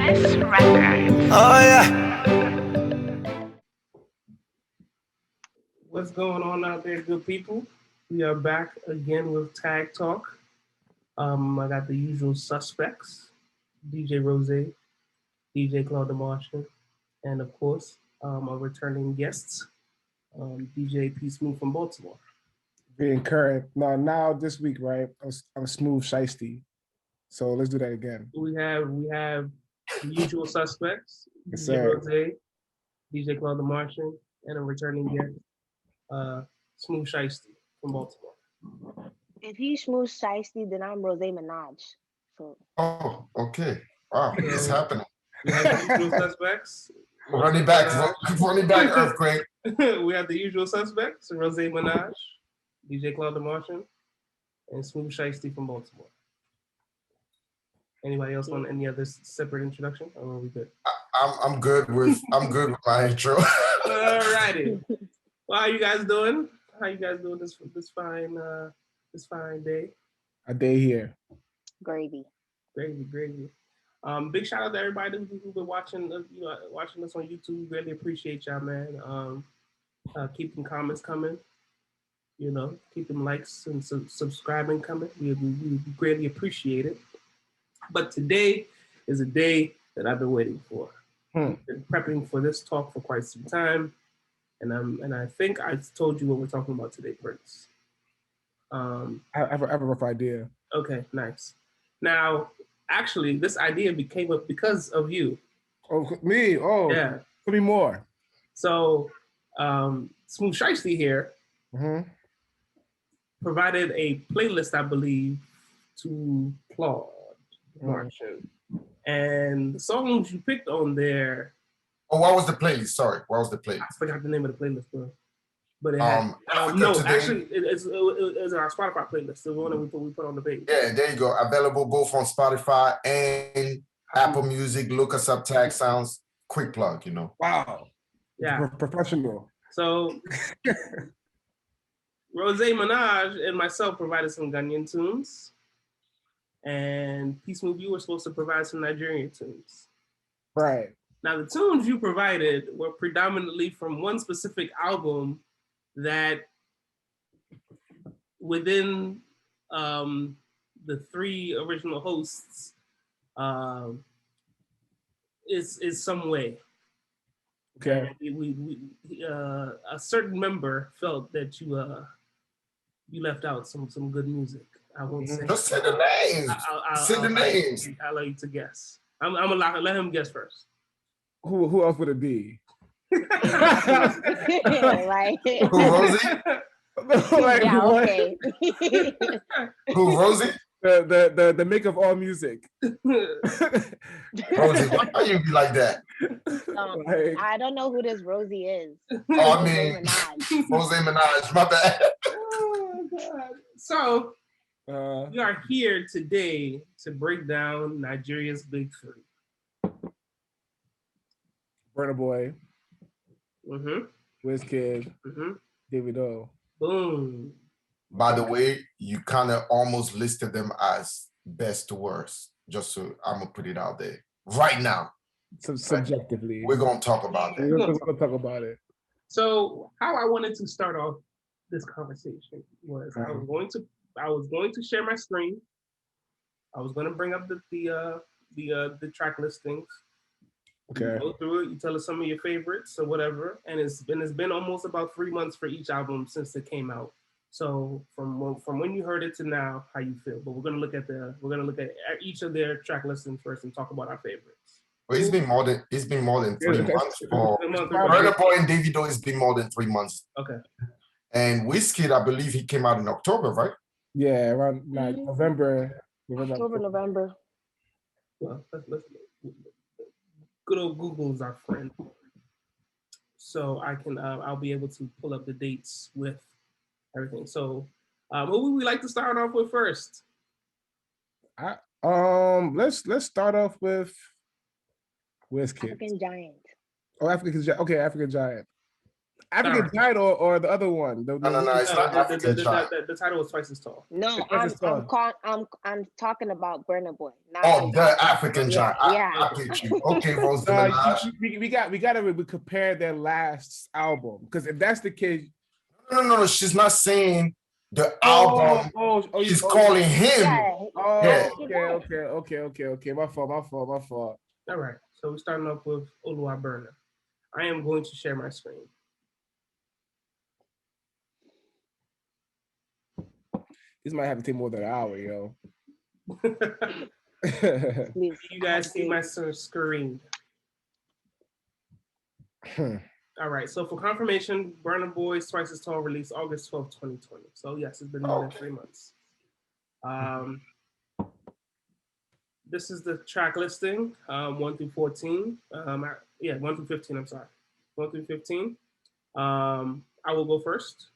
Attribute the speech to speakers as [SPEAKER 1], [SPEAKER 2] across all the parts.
[SPEAKER 1] Oh yeah.
[SPEAKER 2] What's going on out there, good people? We are back again with Tag Talk. I got the usual suspects: DJ Rose, DJ Claude Martian, and of course, our returning guests, DJ P Smooth from Baltimore.
[SPEAKER 3] Being current. Now this week, right? I'm smooth shiesty. So let's do that again.
[SPEAKER 2] We have the usual suspects:
[SPEAKER 3] Yes,
[SPEAKER 2] DJ
[SPEAKER 3] sir.
[SPEAKER 2] Rose, DJ Claude Martian, and a returning guest, Smooth Shiesty from Baltimore.
[SPEAKER 4] If he's smooth shiesty, then I'm Rose Minaj. So
[SPEAKER 5] Oh, okay. Wow, it's happening.
[SPEAKER 2] We have the usual suspects.
[SPEAKER 5] Running back, earthquake.
[SPEAKER 2] We have the usual suspects: Rose Minaj, DJ Claude Martian, and Smooth Shiesty from Baltimore. Anybody else want any other separate introduction? Or are we good?
[SPEAKER 5] I'm good with my intro.
[SPEAKER 2] Alrighty. Well, how you guys doing? How you guys doing this fine day?
[SPEAKER 3] A day here.
[SPEAKER 4] gravy.
[SPEAKER 2] Gravy. Big shout out to everybody who's been watching watching us on YouTube. Really appreciate y'all, man. Keep them comments coming. Keep them likes and subscribing coming. We greatly appreciate it. But today is a day that I've been waiting for. Been prepping for this talk for quite some time, and I think I told you what we're talking about today, Prince.
[SPEAKER 3] I have a rough idea.
[SPEAKER 2] Okay, nice. Now, actually, this idea came up because of you.
[SPEAKER 3] Oh, me? Oh,
[SPEAKER 2] yeah.
[SPEAKER 3] Tell me more.
[SPEAKER 2] So, Smooth Shiesty here provided a playlist, I believe, to Claude Martian. And the songs you picked on there.
[SPEAKER 5] Oh, what was the playlist? Sorry, what was the playlist?
[SPEAKER 2] I forgot the name of the playlist, bro. But it had, actually, it's our Spotify playlist, the one that we put on the page.
[SPEAKER 5] Yeah, there you go. Available both on Spotify and Apple Music. Look us up, Tag Sounds. Quick plug,
[SPEAKER 3] Wow.
[SPEAKER 2] Yeah.
[SPEAKER 3] Professional.
[SPEAKER 2] So, Rose Minaj and myself provided some Ghanaian tunes. And Peace Move, you were supposed to provide some Nigerian tunes.
[SPEAKER 3] Right.
[SPEAKER 2] Now, the tunes you provided were predominantly from one specific album that within the three original hosts is some way.
[SPEAKER 3] Okay.
[SPEAKER 2] We a certain member felt that you left out some good music. I won't say.
[SPEAKER 5] Just say the names. Say the names.
[SPEAKER 2] I'll allow you to guess. I'm gonna let him guess first.
[SPEAKER 3] Who else would it be?
[SPEAKER 4] Like
[SPEAKER 5] Who, Rosie?
[SPEAKER 3] Like,
[SPEAKER 4] yeah,
[SPEAKER 3] what?
[SPEAKER 4] okay.
[SPEAKER 5] Who, Rosie?
[SPEAKER 3] The make of all music.
[SPEAKER 5] Rosie, why you be like that?
[SPEAKER 3] Like,
[SPEAKER 4] I don't know who this Rosie is.
[SPEAKER 5] Oh, I mean, Rose Minaj, my bad.
[SPEAKER 2] Oh my God. So we are here today to break down Nigeria's big three.
[SPEAKER 3] Burna Boy,
[SPEAKER 2] Mm-hmm.
[SPEAKER 3] Wizkid,
[SPEAKER 2] Mm-hmm.
[SPEAKER 3] Davido.
[SPEAKER 2] Boom.
[SPEAKER 5] By the way, you kind of almost listed them as best to worst. Just so I'm going to put it out there. Right now.
[SPEAKER 3] Subjectively.
[SPEAKER 5] We're going to talk about that.
[SPEAKER 3] We're going to talk about it.
[SPEAKER 2] So how I wanted to start off this conversation was I was going to share my screen. I was going to bring up the track listings.
[SPEAKER 3] Okay.
[SPEAKER 2] You go through it. You tell us some of your favorites or whatever. And it's been almost about 3 months for each album since it came out. So from when you heard it to now, how you feel? But we're gonna look at each of their track listings first and talk about our favorites.
[SPEAKER 5] Well, it's been more than 3 months for Burna Boy and Davido. It's been more than 3 months.
[SPEAKER 2] Okay.
[SPEAKER 5] And Wizkid, I believe he came out in October, right?
[SPEAKER 3] Yeah, around like November.
[SPEAKER 4] November.
[SPEAKER 2] Well, let's good old Google's our friend. So I can I'll be able to pull up the dates with everything. So what would we like to start off with first?
[SPEAKER 3] Let's start off with Wizkid.
[SPEAKER 4] African Giant.
[SPEAKER 3] Oh, African Giant. Okay, African Giant. African
[SPEAKER 2] Alright.
[SPEAKER 3] Giant or the other one.
[SPEAKER 5] No, it's not African Giant.
[SPEAKER 2] The title was twice as tall.
[SPEAKER 4] No, I'm talking about Burna Boy. Not
[SPEAKER 5] Oh, the African
[SPEAKER 4] yeah,
[SPEAKER 5] Giant.
[SPEAKER 4] yeah.
[SPEAKER 5] I get you. Okay, Rose the Minaj.
[SPEAKER 3] We gotta compare their last album because if that's the case,
[SPEAKER 5] No. She's not saying the album. She's calling him.
[SPEAKER 4] Yeah.
[SPEAKER 3] Okay. My fault.
[SPEAKER 2] All right. So we're starting off with Oluwa Burna. I am going to share my screen.
[SPEAKER 3] This might have to take more than an hour, yo.
[SPEAKER 4] Please,
[SPEAKER 2] You guys see my screen. All right. So for confirmation, Burna Boy's Twice as Tall released August 12th, 2020. So yes, it's been more than 3 months. This is the track listing, 1 through 14. 1 through 15, I'm sorry. 1 through 15. I will go first.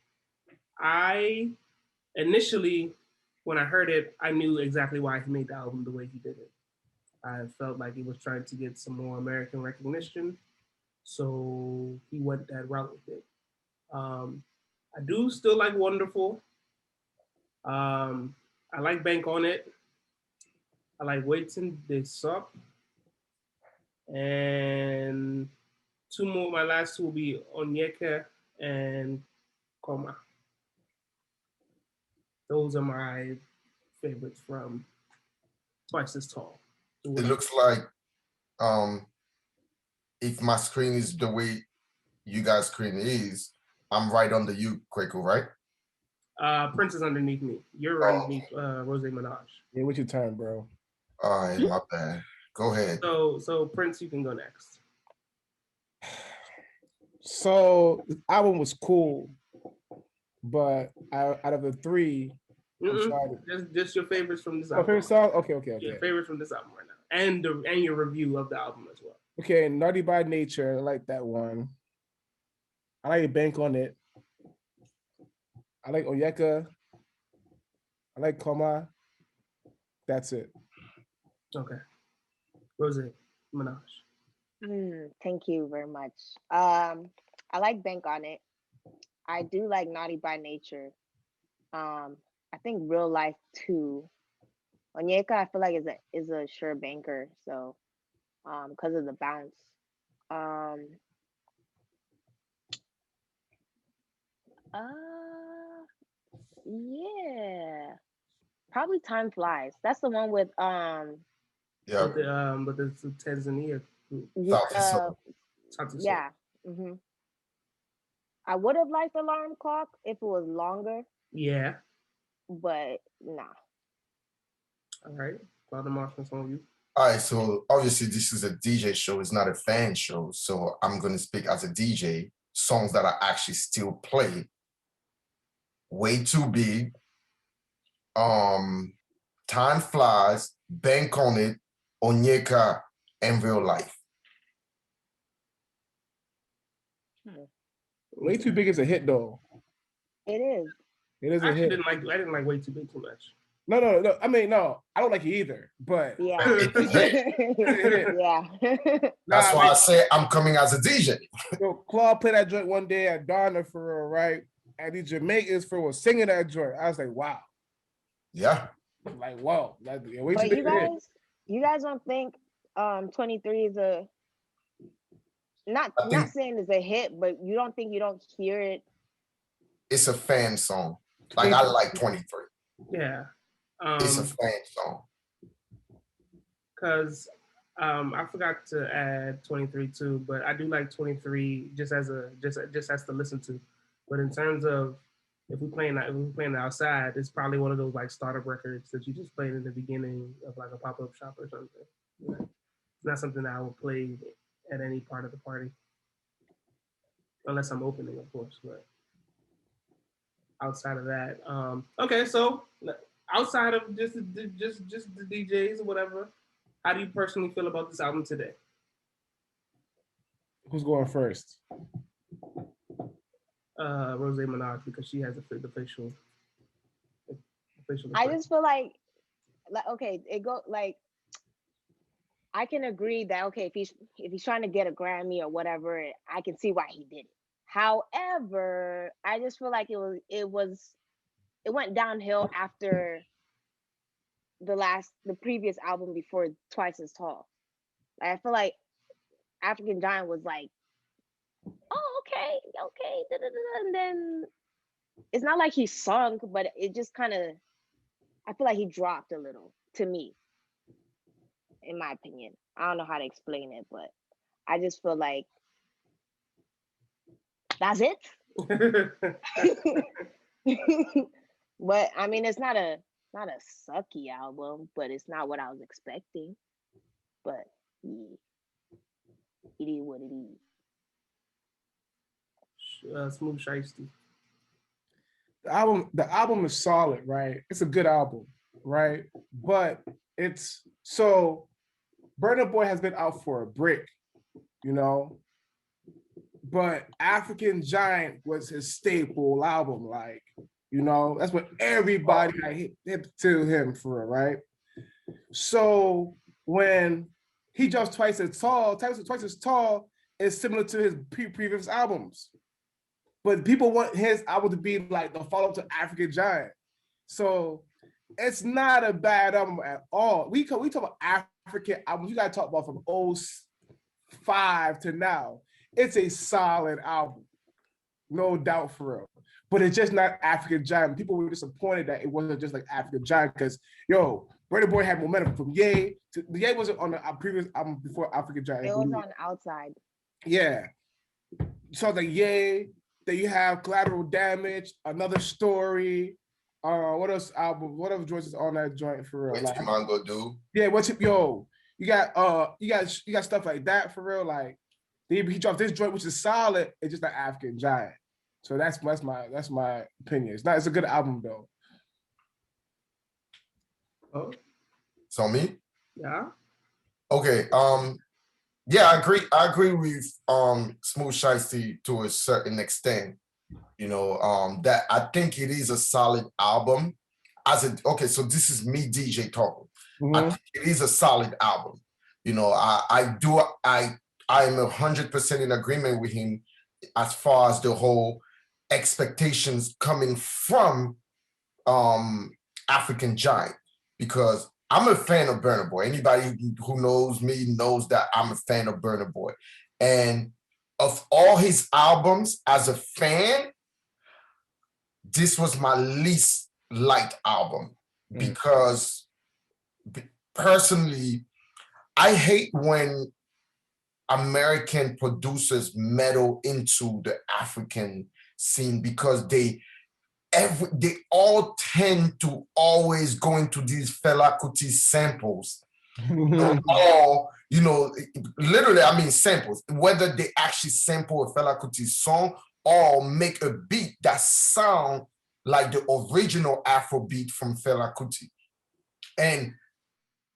[SPEAKER 2] I initially, when I heard it, I knew exactly why he made the album the way he did it. I felt like he was trying to get some more American recognition, so he went that route with it. I do still like Wonderful. I like Bank on It. I like Waiting This Up. And two more, my last two will be Onyeka and Koma. Those are my favorites from Twice as Tall.
[SPEAKER 5] It looks like if my screen is the way you guys' screen is, I'm right under you, Kwaku, right?
[SPEAKER 2] Prince is underneath me. You're underneath Rose Minaj.
[SPEAKER 3] Yeah, what's your turn, bro?
[SPEAKER 5] All right, my bad. Go ahead.
[SPEAKER 2] So Prince, you can go next.
[SPEAKER 3] So the album was cool, but out of the three,
[SPEAKER 2] just your favorites from this
[SPEAKER 3] my
[SPEAKER 2] album.
[SPEAKER 3] favorite song. Okay.
[SPEAKER 2] Your favorites from this album right now, and your review of the album as well.
[SPEAKER 3] Okay, Naughty by Nature. I like that one. I like Bank on It. I like Onyeka. I like Koma. That's it.
[SPEAKER 2] Okay. Rose Minaj.
[SPEAKER 4] Thank you very much. I like Bank on It. I do like Naughty by Nature. I think Real Life too. Onyeka, I feel like is a sure banker. So, because of the bounce. Yeah, probably Time Flies. That's the one with
[SPEAKER 5] Yeah.
[SPEAKER 2] But it's the Tanzania group.
[SPEAKER 4] Yeah. Mm-hmm. I would have liked Alarm Clock if it was longer.
[SPEAKER 2] Yeah.
[SPEAKER 4] But nah.
[SPEAKER 2] All right. Father Marshall's on you.
[SPEAKER 5] All right, so obviously this is a DJ show, it's not a fan show. So I'm going to speak as a DJ. Songs that I actually still play. Way Too Big. Time Flies, Bank on It, Onyeka, and Real Life.
[SPEAKER 3] Way Too Big is a hit though.
[SPEAKER 4] It is.
[SPEAKER 3] It is a hit.
[SPEAKER 2] I didn't like Way Too Big too much.
[SPEAKER 3] No. I mean, no, I don't like it either. But
[SPEAKER 4] yeah.
[SPEAKER 5] Yeah. That's why I say I'm coming as a DJ.
[SPEAKER 3] So Claude played that joint one day at Donna for real, right? And these Jamaicans for was singing that joint. I was like, wow.
[SPEAKER 5] Yeah.
[SPEAKER 3] Like, whoa. Like,
[SPEAKER 4] but you guys don't think 23 is a not saying it's a hit, but you don't think you don't hear it?
[SPEAKER 5] It's a fan song. Like I like 23.
[SPEAKER 2] Yeah.
[SPEAKER 5] It's a fan song.
[SPEAKER 2] Because I forgot to add 23 too, but I do like 23 just as to listen to. But in terms of if we're playing outside, it's probably one of those like startup records that you just played in the beginning of like a pop-up shop or something. You know? It's not something that I would play at any part of the party, unless I'm opening, of course. But outside of that, okay. So outside of just the DJs or whatever, how do you personally feel about this album today?
[SPEAKER 3] Who's going first?
[SPEAKER 2] Rose Minaj, because she has the facial.
[SPEAKER 4] I just feel like okay, it go like I can agree that okay, if he's trying to get a Grammy or whatever, I can see why he did it. However, I just feel like it went downhill after the previous album before Twice as Tall. Like, I feel like African Giant was like, oh, okay, okay, da, da, da, da, and then it's not like he sunk, but it just kind of, I feel like he dropped a little to me, in my opinion. I don't know how to explain it, but I just feel like that's it. But I mean, it's not a sucky album, but it's not what I was expecting. But yeah, it is what it is.
[SPEAKER 2] Smooth Shiesty.
[SPEAKER 3] The album is solid, right? It's a good album, right? But it's so Burna Boy has been out for a break, you know. But African Giant was his staple album, like, you know, that's what everybody hit to him for, right? So when he jumps twice as tall, twice as tall is similar to his previous albums. But people want his album to be like the follow-up to African Giant. So it's not a bad album at all. We talk about African albums. You gotta talk about from 05 to now. It's a solid album, no doubt for real. But it's just not African Giant. People were disappointed that it wasn't just like African Giant because, yo, Burna Boy had momentum from Ye. Ye wasn't on the previous album before African Giant.
[SPEAKER 4] It was on Outside.
[SPEAKER 3] Yeah. So like Ye, then you have Collateral Damage, Another Story. What else album? What other joints is on that joint for real?
[SPEAKER 5] What
[SPEAKER 3] Like,
[SPEAKER 5] you Mongo do?
[SPEAKER 3] yeah, you got stuff like that for real. Like he dropped this joint, which is solid. It's just an African Giant. So that's my opinion. It's a good album though.
[SPEAKER 2] Oh,
[SPEAKER 5] So me?
[SPEAKER 2] yeah.
[SPEAKER 5] Okay. Yeah, I agree with Smooth Shiesty to a certain extent. You know, that I think it is a solid album. Okay, so this is me, DJ talking. I think it is a solid album. You know, I am 100% in agreement with him as far as the whole expectations coming from African Giant, because I'm a fan of Burna Boy. Anybody who knows me knows that I'm a fan of Burna Boy. And of all his albums, as a fan, this was my least liked album because personally, I hate when American producers meddle into the African scene because they all tend to always go into these Fela Kuti samples. All, literally, I mean samples, whether they actually sample a Fela Kuti song or make a beat that sound like the original Afro beat from Fela Kuti. And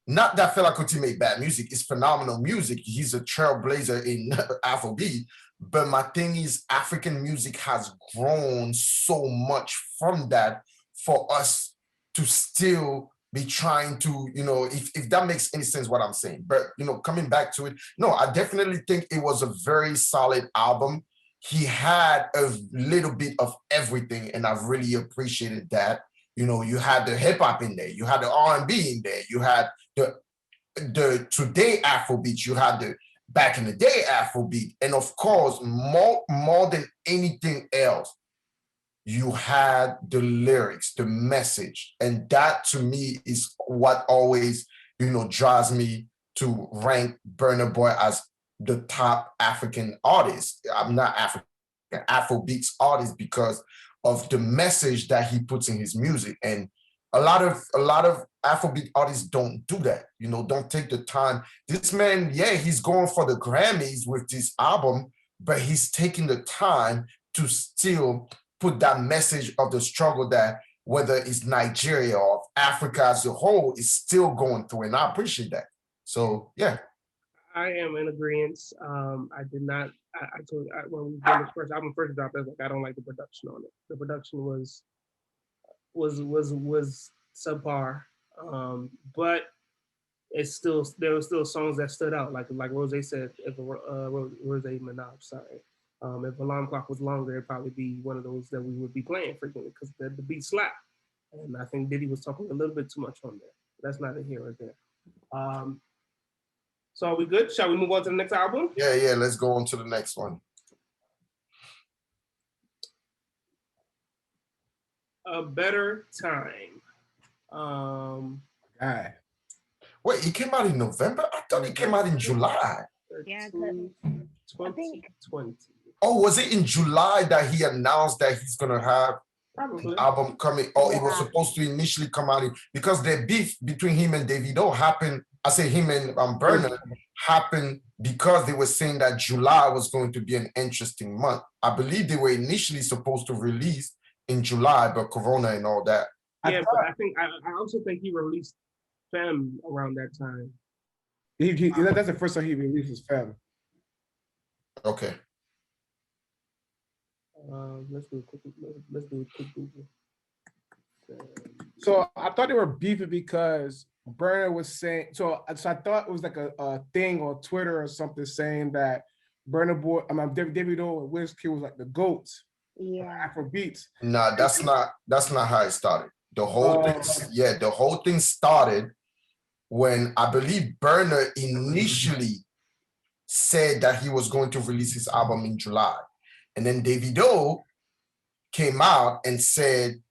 [SPEAKER 5] not that Fela Kuti made bad music, it's phenomenal music. He's a trailblazer in Afrobeat. But my thing is, African music has grown so much from that for us to still be trying to, if that makes any sense what I'm saying. But, coming back to it, no, I definitely think it was a very solid album. He had a little bit of everything, and I've really appreciated that. You had the hip hop in there, you had the R&B in there, you had the today Afrobeat, you had the back in the day Afrobeat, and of course, more than anything else, you had the lyrics, the message, and that to me is what always, drives me to rank Burna Boy as the top African artist. I'm not African, Afrobeats artist, because of the message that he puts in his music. And a lot of Afrobeat artists don't do that, don't take the time. This man, yeah, he's going for the Grammys with this album, but he's taking the time to still put that message of the struggle that whether it's Nigeria or Africa as a whole is still going through. And I appreciate that. So, yeah.
[SPEAKER 2] I am in agreement. I did not. I told when we did the first album first dropped, I was like, I don't like the production on it. The production was subpar, but it's still there were still songs that stood out, like Rose said, Rose Manab. Sorry, If alarm clock was longer, it'd probably be one of those that we would be playing frequently because the beat slap. And I think Diddy was talking a little bit too much on there. That's not in here right there. So are we good? Shall we move on to the next album?
[SPEAKER 5] Yeah, let's go on to the next one.
[SPEAKER 2] A Better Time.
[SPEAKER 3] Guy.
[SPEAKER 5] Wait, he came out in November? I thought he came out in July.
[SPEAKER 4] Yeah,
[SPEAKER 2] 2020.
[SPEAKER 5] Oh, was it in July that he announced that he's gonna have
[SPEAKER 2] Probably.
[SPEAKER 5] an album coming? Oh, it was
[SPEAKER 4] Yeah.
[SPEAKER 5] supposed to initially come out because the beef between him and Davido happened. I say him and Burna happened because they were saying that July was going to be an interesting month. I believe they were initially supposed to release in July, but Corona and all that.
[SPEAKER 2] Yeah, but I also think he released Femme around that time.
[SPEAKER 3] That's the first time he released his Femme.
[SPEAKER 5] Okay.
[SPEAKER 2] Let's do a quick Google.
[SPEAKER 3] So I thought they were beefing because Burna was saying. So I thought it was like a thing on Twitter or something saying that Burna Boy, Davido and Wizkid was like the goats.
[SPEAKER 4] Yeah.
[SPEAKER 3] Afro beats.
[SPEAKER 5] Nah, that's not how it started. The whole the whole thing started when I believe Burna initially said that he was going to release his album in July. And then Davido came out and said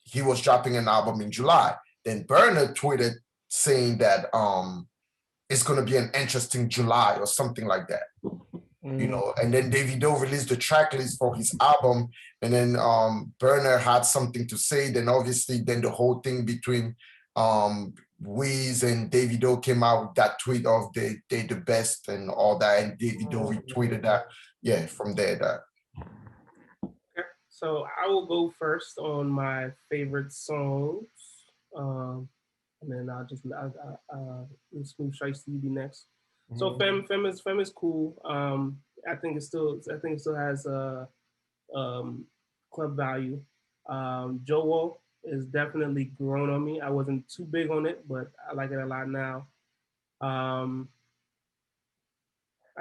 [SPEAKER 5] he was dropping an album in July. Then Burna tweeted saying that it's going to be an interesting July or something like that. You know, and then Davido released the track list for his album, and then Burna had something to say. Then obviously, then the whole thing between Wiz and Davido came out with that tweet of they the best and all that, and Davido retweeted that. Yeah, from there.
[SPEAKER 2] Okay, so I will go first on my favorite songs, and then I'll Smooth Shiesty be next. So Femme is cool. I think it still has club value. Joel is definitely grown on me. I wasn't too big on it, but I like it a lot now. I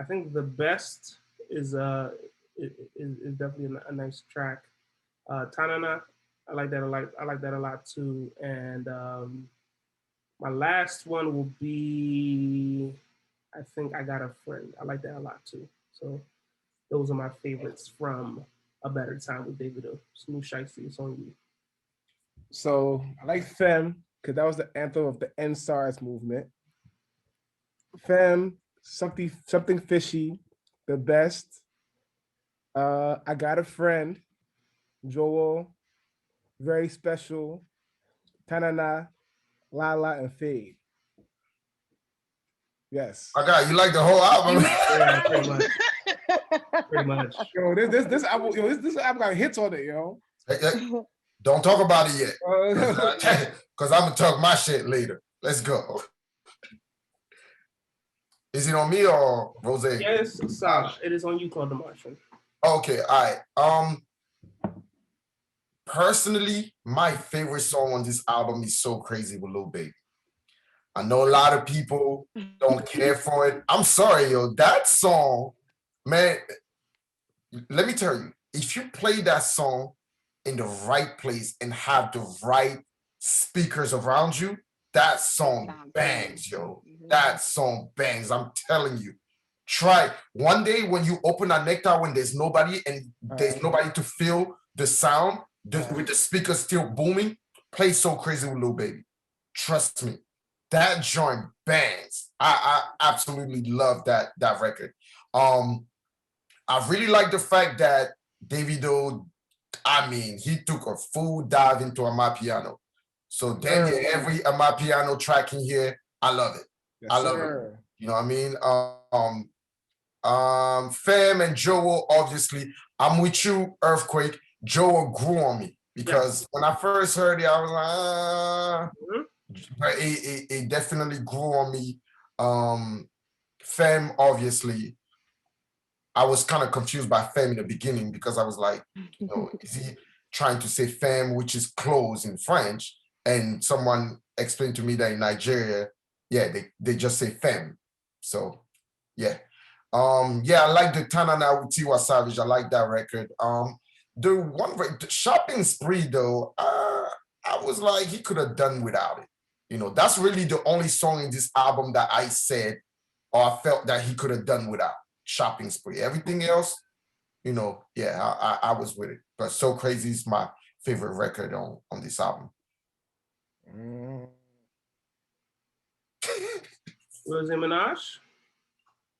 [SPEAKER 2] think the best is definitely a nice track. Tanana, I like that a lot too. And my last one will be, I think I Got a Friend. I like that a lot too. So those are my favorites from A Better Time with Davido. Smooth Shiesty, it's on you.
[SPEAKER 3] So I like Femme because that was the anthem of the NSARS movement. Femme, something fishy, the best. I Got a Friend, Joel, very special, Tanana, Lala, and Fade. Yes.
[SPEAKER 5] I got you like the whole album.
[SPEAKER 2] Yeah, pretty much. Pretty much.
[SPEAKER 3] Yo, this album, this album got hits on it, yo.
[SPEAKER 5] Don't talk about it yet, because I'm gonna talk my shit later. Let's go. Is it on me or Rose?
[SPEAKER 2] Yes, it is on you, Claude the Martian.
[SPEAKER 5] Okay, all right. Personally, my favorite song on this album is So Crazy with Lil Baby. I know a lot of people don't care for it. I'm sorry, yo. That song, man, let me tell you, if you play that song in the right place and have the right speakers around you, that song bangs, yo. That song bangs. I'm telling you. Try one day when you open a nectar when there's nobody and there's nobody to feel the sound with the speakers still booming, play So Crazy with Lil Baby. Trust me. That joint bangs. I absolutely love that record. I really like the fact that Davido, he took a full dive into Amapiano. So then every Amapiano track in here, I love it.
[SPEAKER 3] Yes,
[SPEAKER 5] I love it. You know what I mean? Femme and Joel, obviously, I'm with you, Earthquake. Joel grew on me because when I first heard it, I was like, but it definitely grew on me. Femme, obviously, I was kind of confused by Femme in the beginning because I was like, is he trying to say femme, which is clothes in French? And someone explained to me that in Nigeria, they just say femme. So, yeah. Yeah, I like the Tanana with Tiwa Savage. I like that record. The one the Shopping Spree though, I was like, he could have done without it. You know, that's really the only song in this album that I said or I felt that he could have done without. Shopping Spree. Everything else, you know, yeah, I was with it. But So Crazy is my favorite record on this album.
[SPEAKER 2] Rosie Minaj?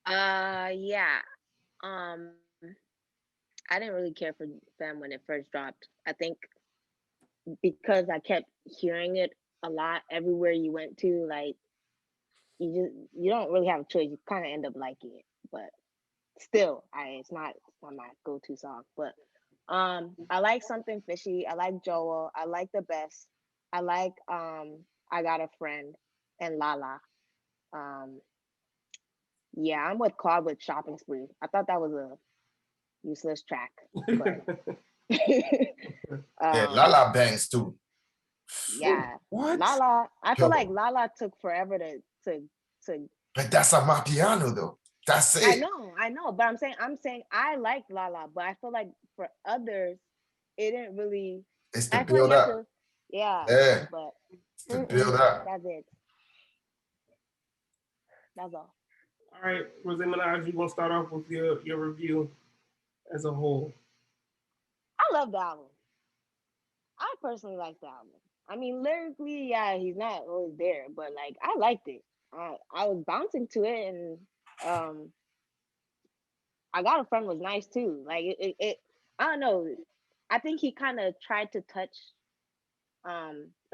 [SPEAKER 4] Yeah. I didn't really care for them when it first dropped. I think because I kept hearing it a lot everywhere you went to, like you don't really have a choice. You kind of end up liking it, but still, it's not my go-to song. But I like Something Fishy. I like Joel. I like The Best. I like I Got a Friend and Lala. Yeah, I'm with Claude with Shopping Spree. I thought that was a useless track, but
[SPEAKER 5] Yeah, Lala bangs too.
[SPEAKER 4] yeah,
[SPEAKER 3] What?
[SPEAKER 4] Lala. I feel
[SPEAKER 5] Yo.
[SPEAKER 4] like Lala took forever to.
[SPEAKER 5] But that's a Mapiano though. That's it.
[SPEAKER 4] I know, but I'm saying I like Lala, but I feel like for others, it didn't really.
[SPEAKER 5] It's the
[SPEAKER 4] I feel like
[SPEAKER 5] build
[SPEAKER 4] you have
[SPEAKER 5] up.
[SPEAKER 4] to, yeah,
[SPEAKER 5] Yeah,
[SPEAKER 4] but
[SPEAKER 5] it's the build up.
[SPEAKER 4] that's it. That's all.
[SPEAKER 2] All right, Rosie Minaj, you want to start off with your review as a whole?
[SPEAKER 4] I love the album. I personally like the album. I mean, lyrically, yeah, he's not always there, but like I liked it. I was bouncing to it, and I Got a Friend was nice too. Like it I don't know. I think he kind of tried to touch,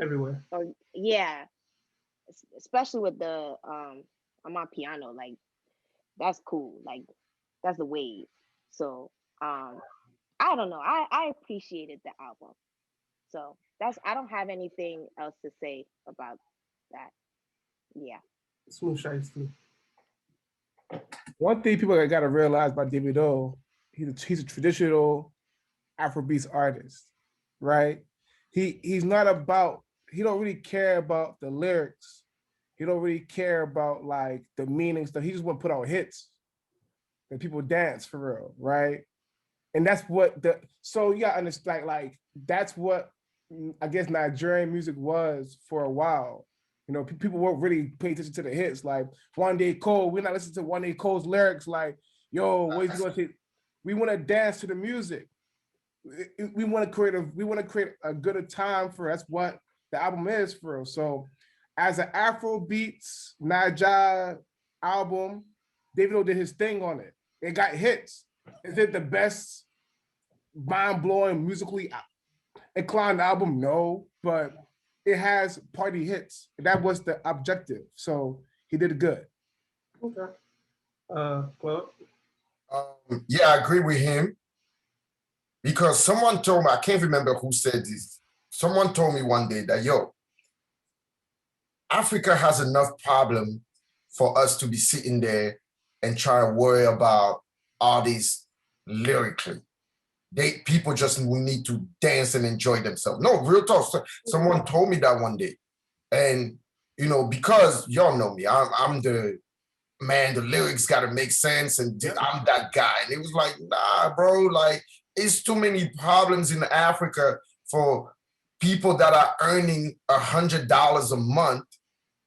[SPEAKER 2] Everywhere.
[SPEAKER 4] or yeah, especially with the on my piano. Like that's cool. Like that's the wave. So I don't know. I appreciated the album. So I don't have anything else to say about that. Yeah.
[SPEAKER 2] Smooth Shiesty.
[SPEAKER 3] One thing people got to realize about Davido, he's a traditional Afrobeats artist, right? He's not about, he don't really care about the lyrics. He don't really care about like the meaning stuff. He just want to put out hits and people dance for real, right? And that's what so you gotta understand, like that's what I guess Nigerian music was for a while. You know, people weren't really paying attention to the hits. Like One Day Cole, we're not listening to One Day Cole's lyrics. Like, yo, what is he going to? We want to dance to the music. We want to create a good time for. That's what the album is for. So, as an Afrobeats Niger album, Davido did his thing on it. It got hits. Is it the best, mind-blowing, musically inclined album? No, but it has party hits. That was the objective. So he did good.
[SPEAKER 2] Okay. Well.
[SPEAKER 5] Yeah, I agree with him because someone told me, I can't remember who said this. Someone told me one day that, yo, Africa has enough problem for us to be sitting there and trying to worry about artists lyrically. People just need to dance and enjoy themselves. No, real talk. Someone told me that one day. And, you know, because y'all know me, I'm the man, the lyrics got to make sense. And I'm that guy. And it was like, nah, bro, like it's too many problems in Africa for people that are earning $100 a month,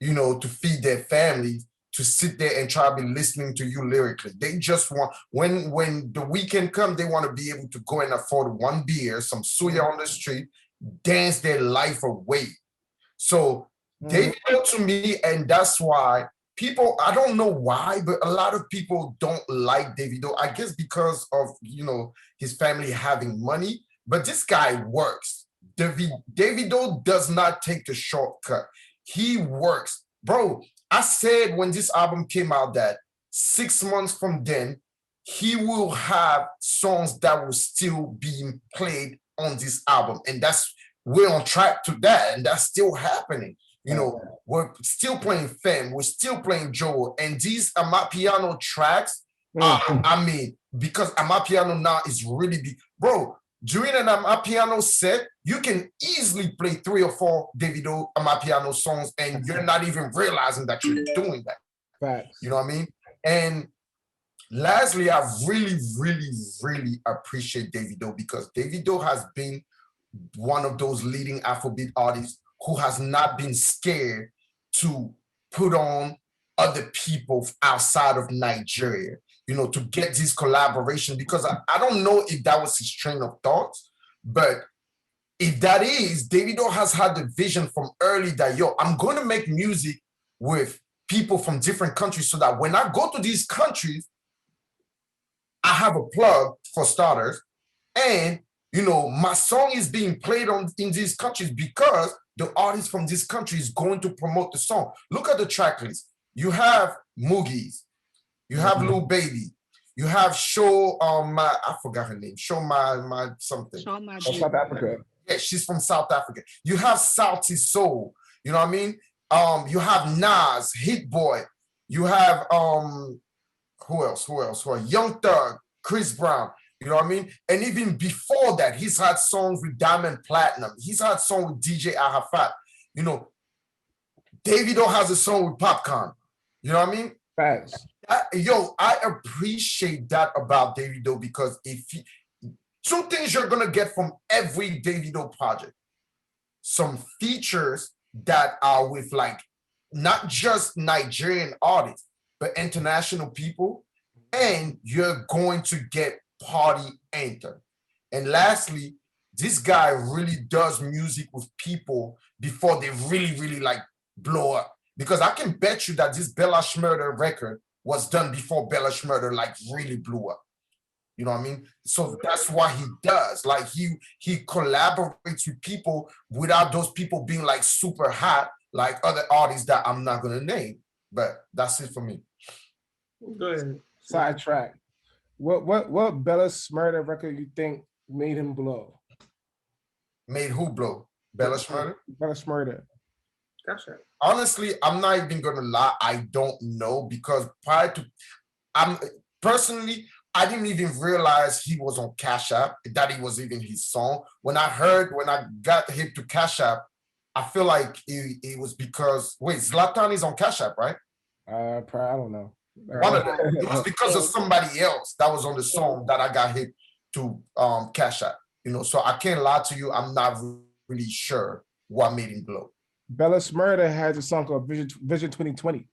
[SPEAKER 5] you know, to feed their families, to sit there and try to be listening to you lyrically. They just want, when the weekend comes, they want to be able to go and afford one beer, some suya on the street, dance their life away. So Davido to me, and that's why people, I don't know why, but a lot of people don't like Davido. I guess because of, you know, his family having money, but this guy works. Davido does not take the shortcut. He works. Bro, I said when this album came out that 6 months from then, he will have songs that will still be played on this album. And we're on track to that. And that's still happening. You know, we're still playing Femme, we're still playing Joel. And these Amapiano tracks, I mean, because Amapiano now is really big. Bro, during an Amapiano set, you can easily play 3 or 4 Davido Amapiano songs and you're not even realizing that you're doing that.
[SPEAKER 3] Facts.
[SPEAKER 5] You know what I mean? And Lastly, I really, really, really appreciate Davido because Davido has been one of those leading Afrobeat artists who has not been scared to put on other people outside of Nigeria, to get this collaboration. Because I don't know if that was his train of thought, but if that is, Davido has had the vision from early that, yo, I'm going to make music with people from different countries so that when I go to these countries, I have a plug for starters, and my song is being played in these countries because the artist from this country is going to promote the song. Look at the track list. You have Moogies, you have Lil Baby, you have Show I forgot her name. Show my something.
[SPEAKER 4] Show my
[SPEAKER 3] South Africa.
[SPEAKER 5] Yeah, she's from South Africa. You have Salty Soul. You know what I mean? You have Nas, Hit Boy. You have who else? Young Thug, Chris Brown. You know what I mean? And even before that, he's had songs with Diamond Platinum. He's had songs with DJ Arafat. Davido has a song with Popcorn. You know what I mean?
[SPEAKER 3] Facts.
[SPEAKER 5] I appreciate that about Davido because two things you're gonna get from every Davido project: some features that are with like not just Nigerian artists, but international people, and you're going to get party anthem. And lastly, this guy really does music with people before they really, really like blow up. Because I can bet you that this Bella Schmurder record was done before Bella Schmurder like really blew up. You know what I mean? So that's why he does. Like he collaborates with people without those people being like super hot, like other artists that I'm not gonna name. But that's it for me.
[SPEAKER 2] Go ahead.
[SPEAKER 3] Sidetrack. What Bella Smurda record you think made him blow?
[SPEAKER 5] Made who blow? Bella Schmurder?
[SPEAKER 3] Bella Smurda.
[SPEAKER 2] Gotcha.
[SPEAKER 5] Honestly, I'm not even gonna lie. I don't know because prior to, I didn't even realize he was on Cash App, that he was even his song. When I got hit to Cash App, I feel like it was because, wait, Zlatan is on Cash App, right?
[SPEAKER 3] I don't know.
[SPEAKER 5] One of them. It was because of somebody else that was on the song that I got hit to Cash App. So I can't lie to you. I'm not really sure what made him blow.
[SPEAKER 3] Bella Smurda has a song called Vision 2020.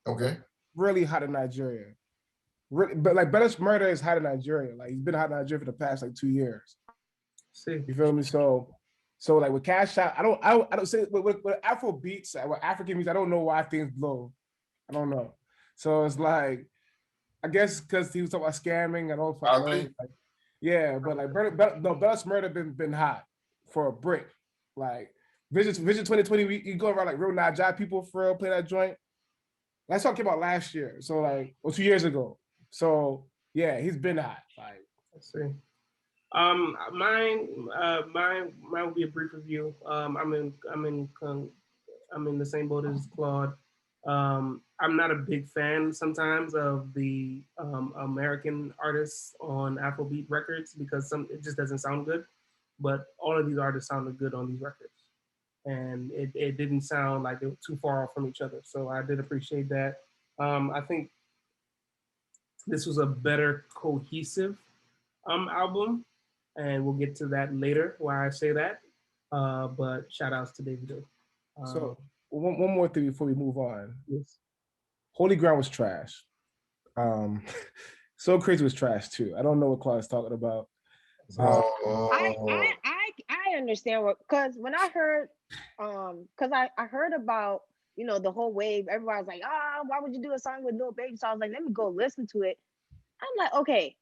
[SPEAKER 5] Okay.
[SPEAKER 3] Really hot in Nigeria. Really, but like Bella Smurda is hot in Nigeria. Like he's been hot in Nigeria for the past like 2 years.
[SPEAKER 2] See.
[SPEAKER 3] You feel me? So like with Cash Out, I don't say with Afro beats, with African beats, I don't know why things blow. I don't know. So it's like, I guess because he was talking about scamming. I don't know. Like, yeah, but like Bella Smurda been hot for a brick. Like Vision 2020, you go around like real Nigerian people for real, play that joint. That song came out last year, so like, or 2 years ago. So yeah, he's been hot. Like,
[SPEAKER 2] let's see. Mine will be a brief review. I'm in the same boat as Claude. I'm not a big fan sometimes of the American artists on Afrobeat records because it just doesn't sound good. But all of these artists sounded good on these records, and it didn't sound like they were too far off from each other. So I did appreciate that. I think this was a better cohesive album, and we'll get to that later why I say that. But shout outs to Davido.
[SPEAKER 3] So one more thing before we move on.
[SPEAKER 2] Yes.
[SPEAKER 3] Holy Ground was trash. So Crazy was trash too. I don't know what Claude's talking about.
[SPEAKER 4] I understand because when I heard because I heard about the whole wave, everybody was like, why would you do a song with Lil Baby? So I was like, let me go listen to it. I'm like, okay,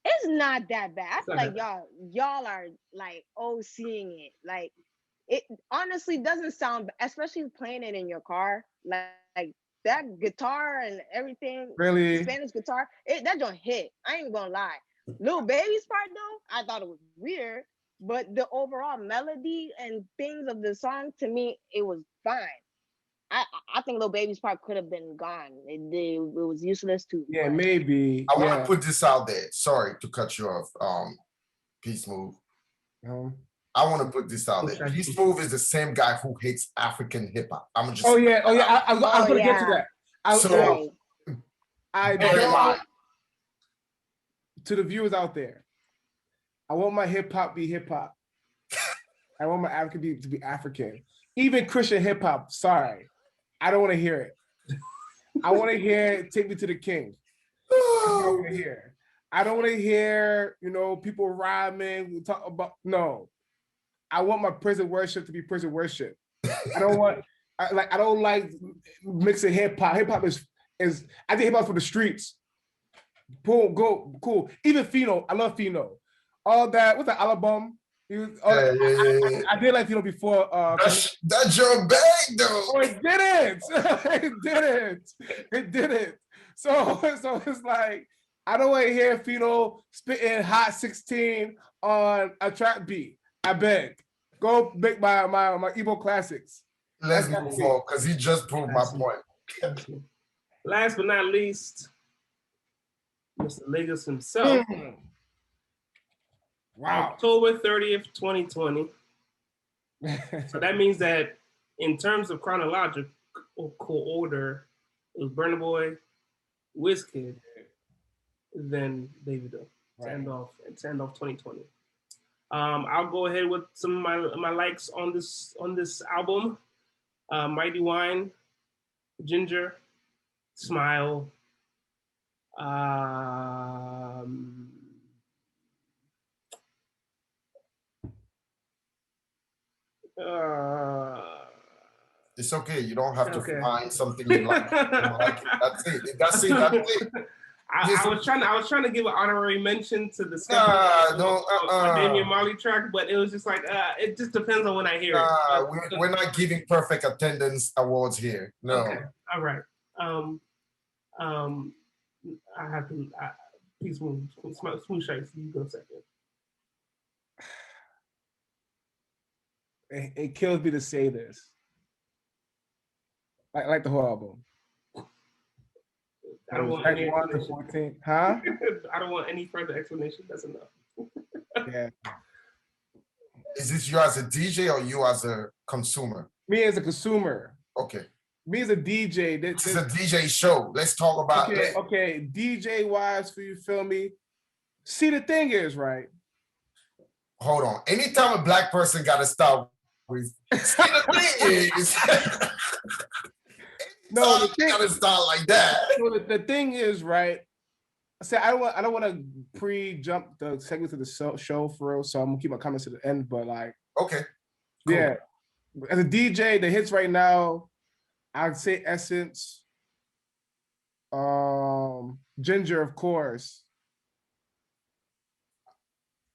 [SPEAKER 4] it's not that bad. I feel like y'all are like seeing it. Like it honestly doesn't sound, especially playing it in your car, like that guitar and everything.
[SPEAKER 3] Really?
[SPEAKER 4] Spanish guitar, that don't hit. I ain't gonna lie. Lil Baby's part though, I thought it was weird, but the overall melody and things of the song, to me, it was fine. I think Lil Baby's part could have been gone. It was useless too.
[SPEAKER 3] Yeah, maybe.
[SPEAKER 5] I want to put this out there. Sorry to cut you off. Peace Move. I want to put this out there. Peace Move is the same guy who hates African hip hop. I'm just.
[SPEAKER 3] Oh yeah. I was gonna get to that. I don't. to the viewers out there, I want my hip hop be hip hop. I want my African to be African. Even Christian hip hop, sorry. I don't want to hear it. I want to hear Take Me to the King. That's what I want to hear. I don't want to hear, people rhyming, talk about, no. I want my prison worship to be prison worship. I don't like mixing hip hop. Hip hop is I think hip hop for the streets. Cool. Even Fino, I love Fino. All that, what's that album? I did like Fino before.
[SPEAKER 5] That's your bag, though.
[SPEAKER 3] Oh, it didn't. It didn't. So it's like, I don't want to hear Fino spitting Hot 16 on a trap beat. I beg. Go make my Igbo classics.
[SPEAKER 5] Let's move on, because he just proved my point.
[SPEAKER 2] Last but not least, Mr. Lagos himself.
[SPEAKER 3] Wow.
[SPEAKER 2] October 30th, 2020. So that means that in terms of chronological order, it was Burna Boy, Wizkid, then Davido.
[SPEAKER 3] Right.
[SPEAKER 2] To end off 2020. I'll go ahead with some of my likes on this album. Mighty Wine, Ginger, Smile.
[SPEAKER 5] It's okay. You don't have to find something you like. That's it. That's it.
[SPEAKER 2] I was trying to give an honorary mention to the Damian Marley track, but it was just like it just depends on when I hear it.
[SPEAKER 5] We're not giving perfect attendance awards here. No.
[SPEAKER 2] Okay. All right. I have to. Please move. Smooth Shice, you go second.
[SPEAKER 3] It kills me to say this. I like the whole album.
[SPEAKER 2] I don't want any
[SPEAKER 3] explanation. Huh?
[SPEAKER 2] I don't want any further explanation. That's enough.
[SPEAKER 3] Yeah.
[SPEAKER 5] Is this you as a DJ or you as a consumer?
[SPEAKER 3] Me as a consumer.
[SPEAKER 5] Okay.
[SPEAKER 3] Me as a DJ.
[SPEAKER 5] This is a DJ show. Let's talk about it.
[SPEAKER 3] Okay. DJ wise, for you, feel me? See, the thing is, right?
[SPEAKER 5] Hold on. Anytime a black person got to start with, see, the thing is. No, the thing gotta start like that.
[SPEAKER 3] So the thing is, right? I say I don't want to pre-jump the segment to the show for real, so I'm gonna keep my comments to the end. But like,
[SPEAKER 5] okay, cool.
[SPEAKER 3] Yeah, as a DJ, the hits right now, I'd say Essence, Ginger, of course.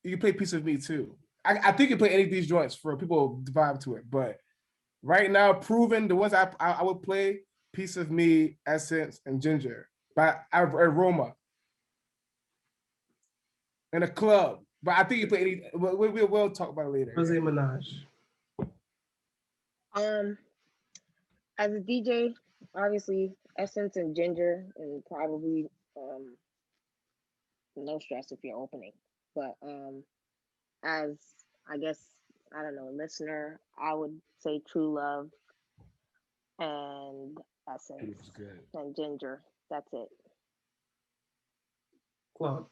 [SPEAKER 3] You can play Piece of Me too. I think you play any of these joints for people to vibe to it, but right now, Proven, the ones I would play. Piece of Me, Essence, and Ginger by Aroma in a club. But I think you play any. We'll talk about it later.
[SPEAKER 2] Jose Minaj.
[SPEAKER 4] As a DJ, obviously Essence and Ginger, and probably No Stress if you're opening. But as I guess I don't know, listener, I would say True Love and Essence and Ginger. That's it.
[SPEAKER 2] Claude.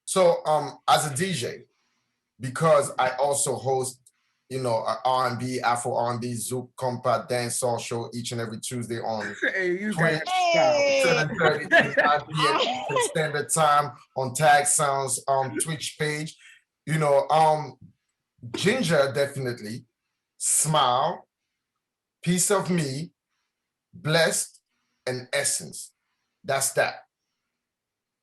[SPEAKER 5] So as a DJ, because I also host, an R&B, Afro R&B, Zouk, Compa, dancehall show each and every Tuesday on Twitch, 7:30 5 p.m. Standard Time on Tag Sounds Twitch page. Ginger definitely, Smile, Piece of Me, Blessed, and Essence. That's that.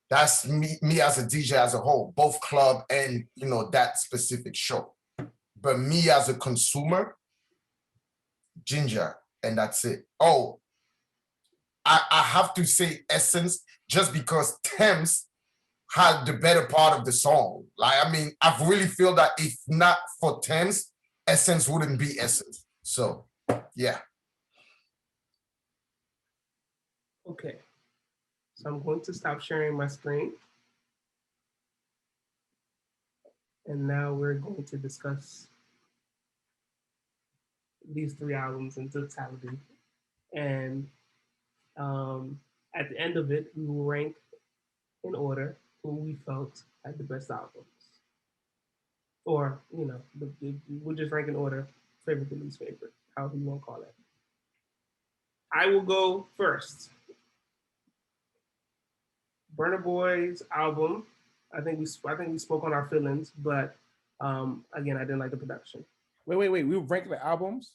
[SPEAKER 5] That's me as a DJ as a whole, both club and that specific show. But me as a consumer, Ginger, and that's it. Oh, I have to say Essence just because Thames had the better part of the song. I really feel that if not for Thames, Essence wouldn't be Essence. So, yeah.
[SPEAKER 2] Okay. So I'm going to stop sharing my screen. And now we're going to discuss these three albums in totality. And at the end of it, we will rank in order who we felt had the best albums, or we'll just rank in order, favorite to least favorite, however you want to call it. I will go first. Burna Boy's album. I think we spoke on our feelings, but again, I didn't like the production.
[SPEAKER 3] Wait. We ranked the albums.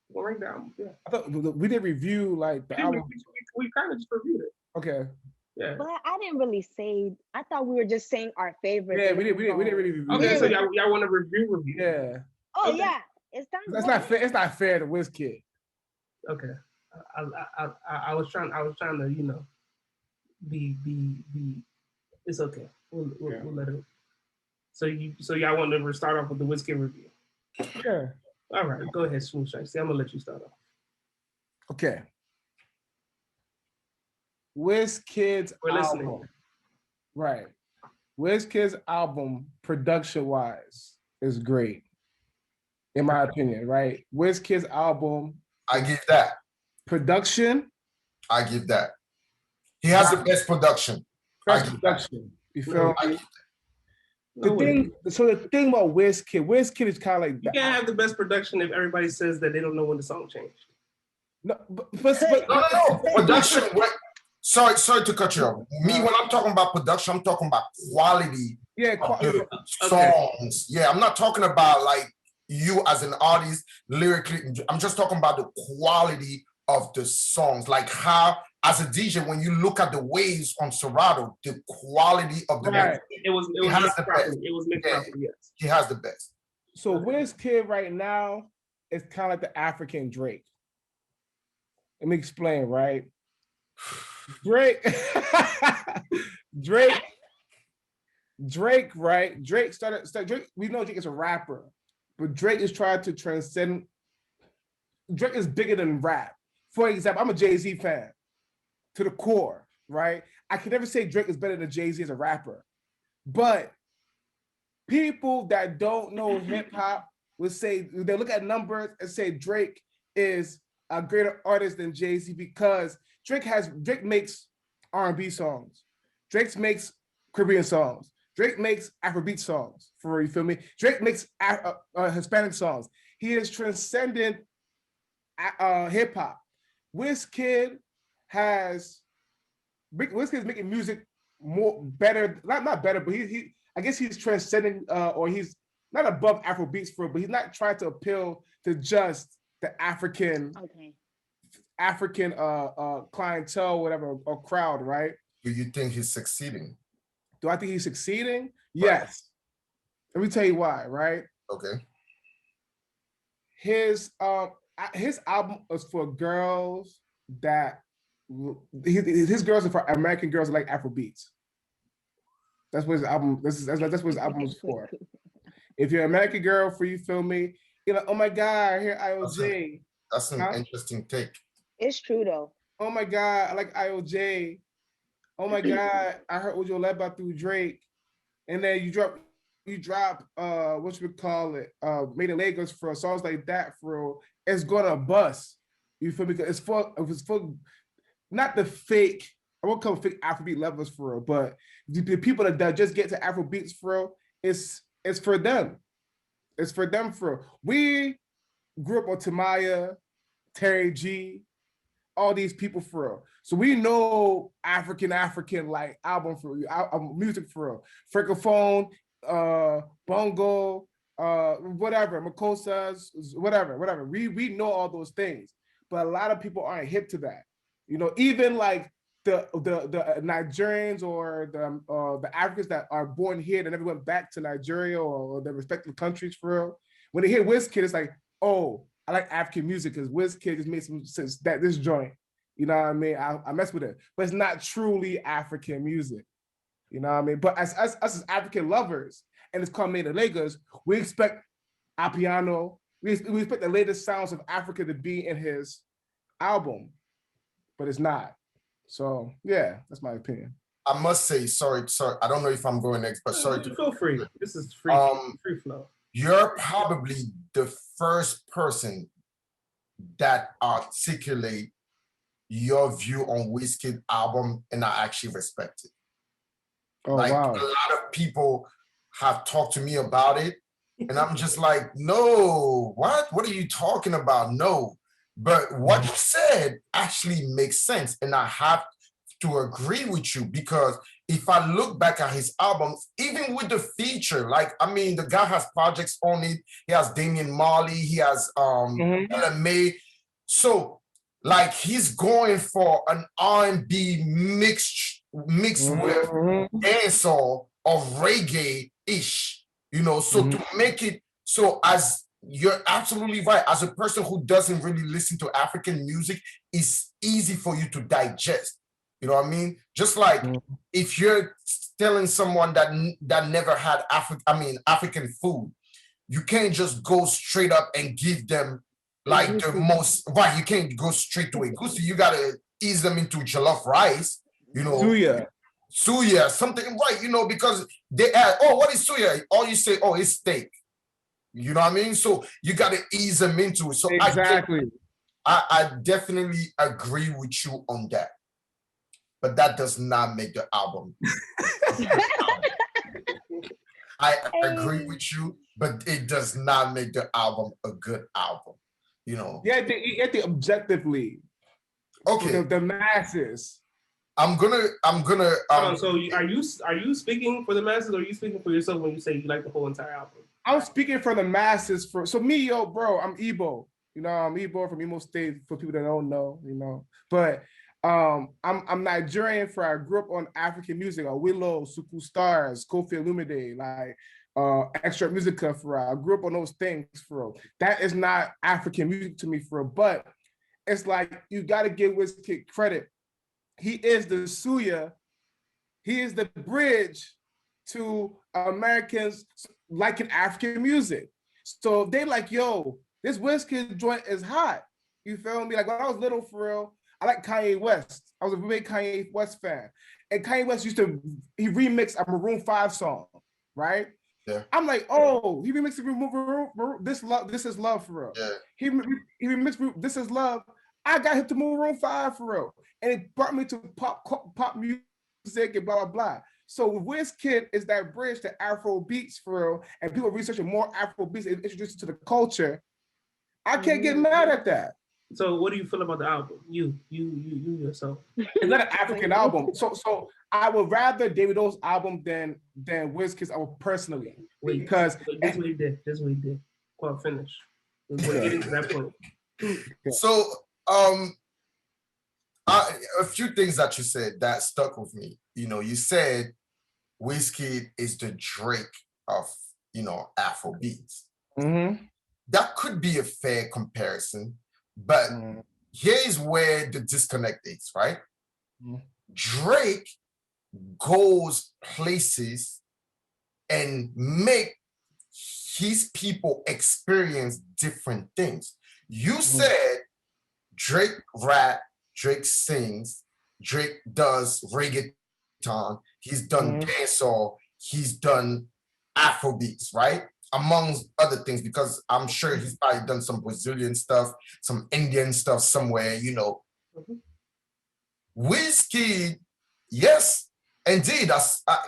[SPEAKER 2] We'll rank the album. Yeah,
[SPEAKER 3] I thought we did review like the album.
[SPEAKER 2] We kind of just reviewed it.
[SPEAKER 3] Okay.
[SPEAKER 2] Yeah.
[SPEAKER 4] But I didn't really say. I thought we were just saying our favorite.
[SPEAKER 3] Yeah, we didn't really review.
[SPEAKER 2] Okay, so y'all want to review?
[SPEAKER 3] Yeah.
[SPEAKER 4] Oh
[SPEAKER 2] okay.
[SPEAKER 4] yeah, it's time.
[SPEAKER 3] That's not fair. It's not fair to Wizkid.
[SPEAKER 2] Okay. I was trying to be. It's okay. We'll let it. So y'all want to start off with the Wizkid review?
[SPEAKER 3] Yeah.
[SPEAKER 2] All right, go ahead, Smooth Shine. See, I'm gonna let you start off.
[SPEAKER 3] Okay. Wizkid's
[SPEAKER 2] listening.
[SPEAKER 3] album. Right. Wizkid's album, production-wise, is great. In my opinion, right? Wizkid's album.
[SPEAKER 5] I give that.
[SPEAKER 3] Production.
[SPEAKER 5] I give that. He has the best production.
[SPEAKER 3] Best production. You feel me?
[SPEAKER 2] No
[SPEAKER 3] the thing about Wizkid is kind of like
[SPEAKER 2] you can't have the best production if everybody says that they don't know when the song changed.
[SPEAKER 3] No, but
[SPEAKER 5] no. Production. Sorry to cut you off. Me, when I'm talking about production, I'm talking about quality.
[SPEAKER 3] Yeah,
[SPEAKER 5] songs. Yeah, I'm not talking about like you as an artist lyrically. I'm just talking about the quality of the songs, like how as a DJ, when you look at the waves on Serato, the quality of the
[SPEAKER 3] right.
[SPEAKER 2] It was mixed properly. It was mixed properly, yes.
[SPEAKER 5] He has the best.
[SPEAKER 3] So Wizkid right now is kind of like the African Drake. Let me explain, right? Drake, right? Drake started. Drake, we know Drake is a rapper, but Drake is trying to transcend. Drake is bigger than rap. For example, I'm a Jay-Z fan to the core, right? I can never say Drake is better than Jay-Z as a rapper, but people that don't know hip hop would say, they look at numbers and say Drake is a greater artist than Jay-Z because Drake makes R&B songs. Drake makes Caribbean songs. Drake makes Afrobeat songs, for you feel me? Drake makes Hispanic songs. He is transcendent hip hop. Wizkid is making music more better, not better, but I guess he's transcending or he's not above Afrobeats but he's not trying to appeal to just the African clientele, whatever, or crowd, right?
[SPEAKER 5] Do you think he's succeeding?
[SPEAKER 3] Do I think he's succeeding? Yes. Let me tell you why, right?
[SPEAKER 5] Okay.
[SPEAKER 3] His album is for girls that his girls are for American girls that like Afrobeats. That's what his album. That's what his album is for. If you're an American girl, for you feel me, you're like, oh my God, I hear IOJ.
[SPEAKER 5] That's an interesting take.
[SPEAKER 4] It's true though.
[SPEAKER 3] Oh my God, I like IOJ. Oh my God, I heard Ojo Leba through Drake. And then you drop what you would call it, Made in Lagos for songs like that, for it's gonna bust. You feel me? It's for not the fake, I won't call fake Afrobeat lovers for real, but the people that just get to Afrobeats for real, it's for them. It's for them for real. We grew up on Tamaya, Terry G, all these people for real. So we know African like album for music for real. Francophone, bongo, whatever, Makosas, whatever. We know all those things, but a lot of people aren't hip to that. You know, even like the Nigerians or the Africans that are born here that never went back to Nigeria or their respective countries for real. When they hear Wizkid, it's like, oh, I like African music because Wizkid just made some sense that this joint. You know what I mean? I mess with it, but it's not truly African music. You know what I mean? But as us as African lovers, and it's called Made in Lagos, we expect Apiano, we expect the latest sounds of Africa to be in his album, but it's not. So yeah, that's my opinion.
[SPEAKER 5] I must say, sorry. I don't know if I'm going next, but sorry.
[SPEAKER 2] Feel free. This is free flow.
[SPEAKER 5] You're probably the first person that articulate your view on Wizkid album, and I actually respect it.
[SPEAKER 3] Oh
[SPEAKER 5] Like
[SPEAKER 3] wow.
[SPEAKER 5] a lot of people have talked to me about it, and I'm just like, no, what? What are you talking about? No. But what you said actually makes sense, and I have to agree with you because if I look back at his albums, even with the feature, like I mean, the guy has projects on it. He has Damian Marley, he has LMA. So like he's going for an R&B mixed with dancehall or reggae-ish, you know. So to make it so, as you're absolutely right, as a person who doesn't really listen to African music, it's easy for you to digest. You know what I mean? Just like if you're telling someone that never had African food, you can't just go straight up and give them like the most right. You can't go straight to a goosey. You gotta ease them into jollof rice, you know, suya, something right, you know, because they ask, oh, what is suya? All you say, oh, it's steak. You know what I mean? So you gotta ease them into it. So
[SPEAKER 3] exactly.
[SPEAKER 5] I definitely agree with you on that. But that does not make the album. I agree with you, but it does not make the album a good album. You know.
[SPEAKER 3] Yeah, objectively.
[SPEAKER 5] Okay.
[SPEAKER 3] The masses.
[SPEAKER 5] I'm gonna.
[SPEAKER 2] So are you speaking for the masses, or are you speaking for yourself when you say you like the whole entire album?
[SPEAKER 3] I'm speaking for the masses. So me, yo, bro, I'm Igbo. You know, I'm Igbo from Imo State. For people that don't know, you know, but I'm Nigerian. For I grew up on African music, Willow, Suku Stars, Kofi Olumide, like Extra Musica. For I grew up on those things. For that is not African music to me. For but it's like you got to give Wizkid credit. He is the suya. He is the bridge to Americans liking African music. So they like, yo, this Wizkid joint is hot. You feel me? Like when I was little, for real, I like Kanye West. I was a big Kanye West fan. And Kanye West he remixed a Maroon 5 song, right?
[SPEAKER 5] Yeah.
[SPEAKER 3] I'm like, oh, he remixed This Is Love, for real.
[SPEAKER 5] Yeah.
[SPEAKER 3] He remixed This Is Love. I got him to Maroon 5, for real. And it brought me to pop music and blah, blah, blah. So Wizkid is that bridge to Afro beats, for real, and people researching more Afro beats and introduced to the culture. I can't get mad at that.
[SPEAKER 2] So what do you feel about the album? You yourself.
[SPEAKER 3] It's not an African album. So I would rather Davido's album than Wizkid's album personally. Because
[SPEAKER 2] this is what he did. Well, finish. We're getting to that point.
[SPEAKER 5] So a few things that you said that stuck with me. You know, you said Wizkid is the Drake of, you know, Afro beats. That could be a fair comparison, but here is where the disconnect is, right? Drake goes places and make his people experience different things. You said Drake rap, Drake sings, Drake does reggaeton, he's done dancehall, he's done Afrobeats, right? Amongst other things, because I'm sure he's probably done some Brazilian stuff, some Indian stuff somewhere, you know. Wizkid, yes, indeed,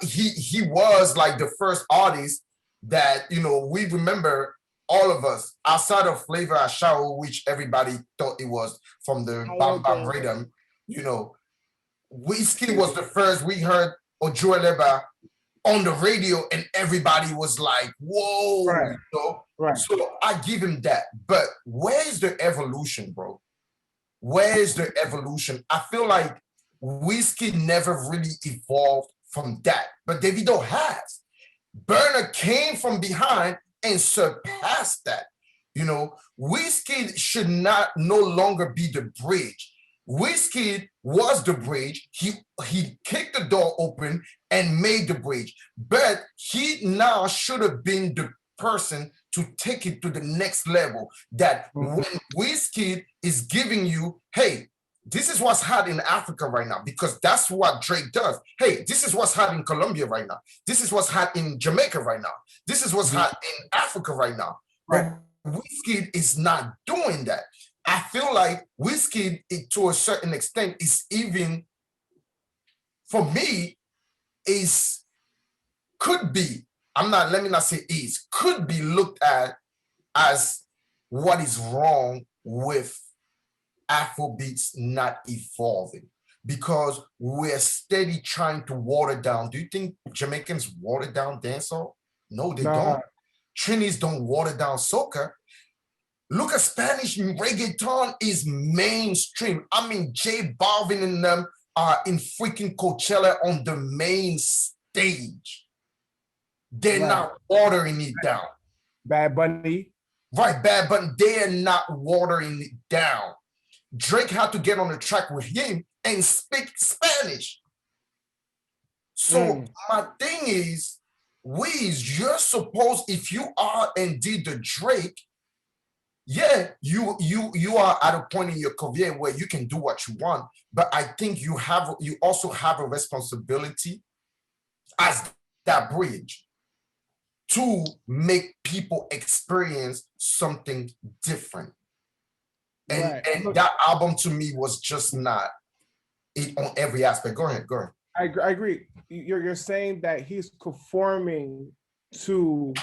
[SPEAKER 5] he was like the first artist that, you know, we remember, all of us, outside of Flavor Ashawo, which everybody thought it was from the Bam Bam Rhythm, you know, Wizkid was the first we heard Ojueleba on the radio, and everybody was like, whoa,
[SPEAKER 3] right.
[SPEAKER 5] You know?
[SPEAKER 3] Right.
[SPEAKER 5] So I give him that. But where's the evolution, bro? Where's the evolution? I feel like Wizkid never really evolved from that, but Davido has. Burna came from behind and surpassed that. You know, Wizkid should no longer be the bridge. Wizkid was the bridge. He kicked the door open and made the bridge, but he now should have been the person to take it to the next level. That when Wizkid is giving you, hey, this is what's hot in Africa right now, because that's what Drake does. Hey, this is what's hot in Colombia right now. This is what's hot in Jamaica right now. This is what's hot in Africa right now.
[SPEAKER 3] Right.
[SPEAKER 5] But Wizkid is not doing that. I feel like Wizkid, to a certain extent, is even, for me, is could be, let me not say is, could be looked at as what is wrong with Afrobeats not evolving, because we're steady trying to water down. Do you think Jamaicans water down dancehall? No, they don't. Trinis don't water down soca. Look at Spanish reggaeton is mainstream. I mean, J Balvin and them are in freaking Coachella on the main stage. They're not watering it down.
[SPEAKER 3] Bad Bunny.
[SPEAKER 5] Right, Bad Bunny. They are not watering it down. Drake had to get on the track with him and speak Spanish. So my thing is, Wiz, you're supposed, if you are indeed the Drake, yeah, you are at a point in your career where you can do what you want, but I think you also have a responsibility as that bridge to make people experience something different. And that album to me was just not it on every aspect. Go ahead.
[SPEAKER 3] I agree. You're saying that he's conforming to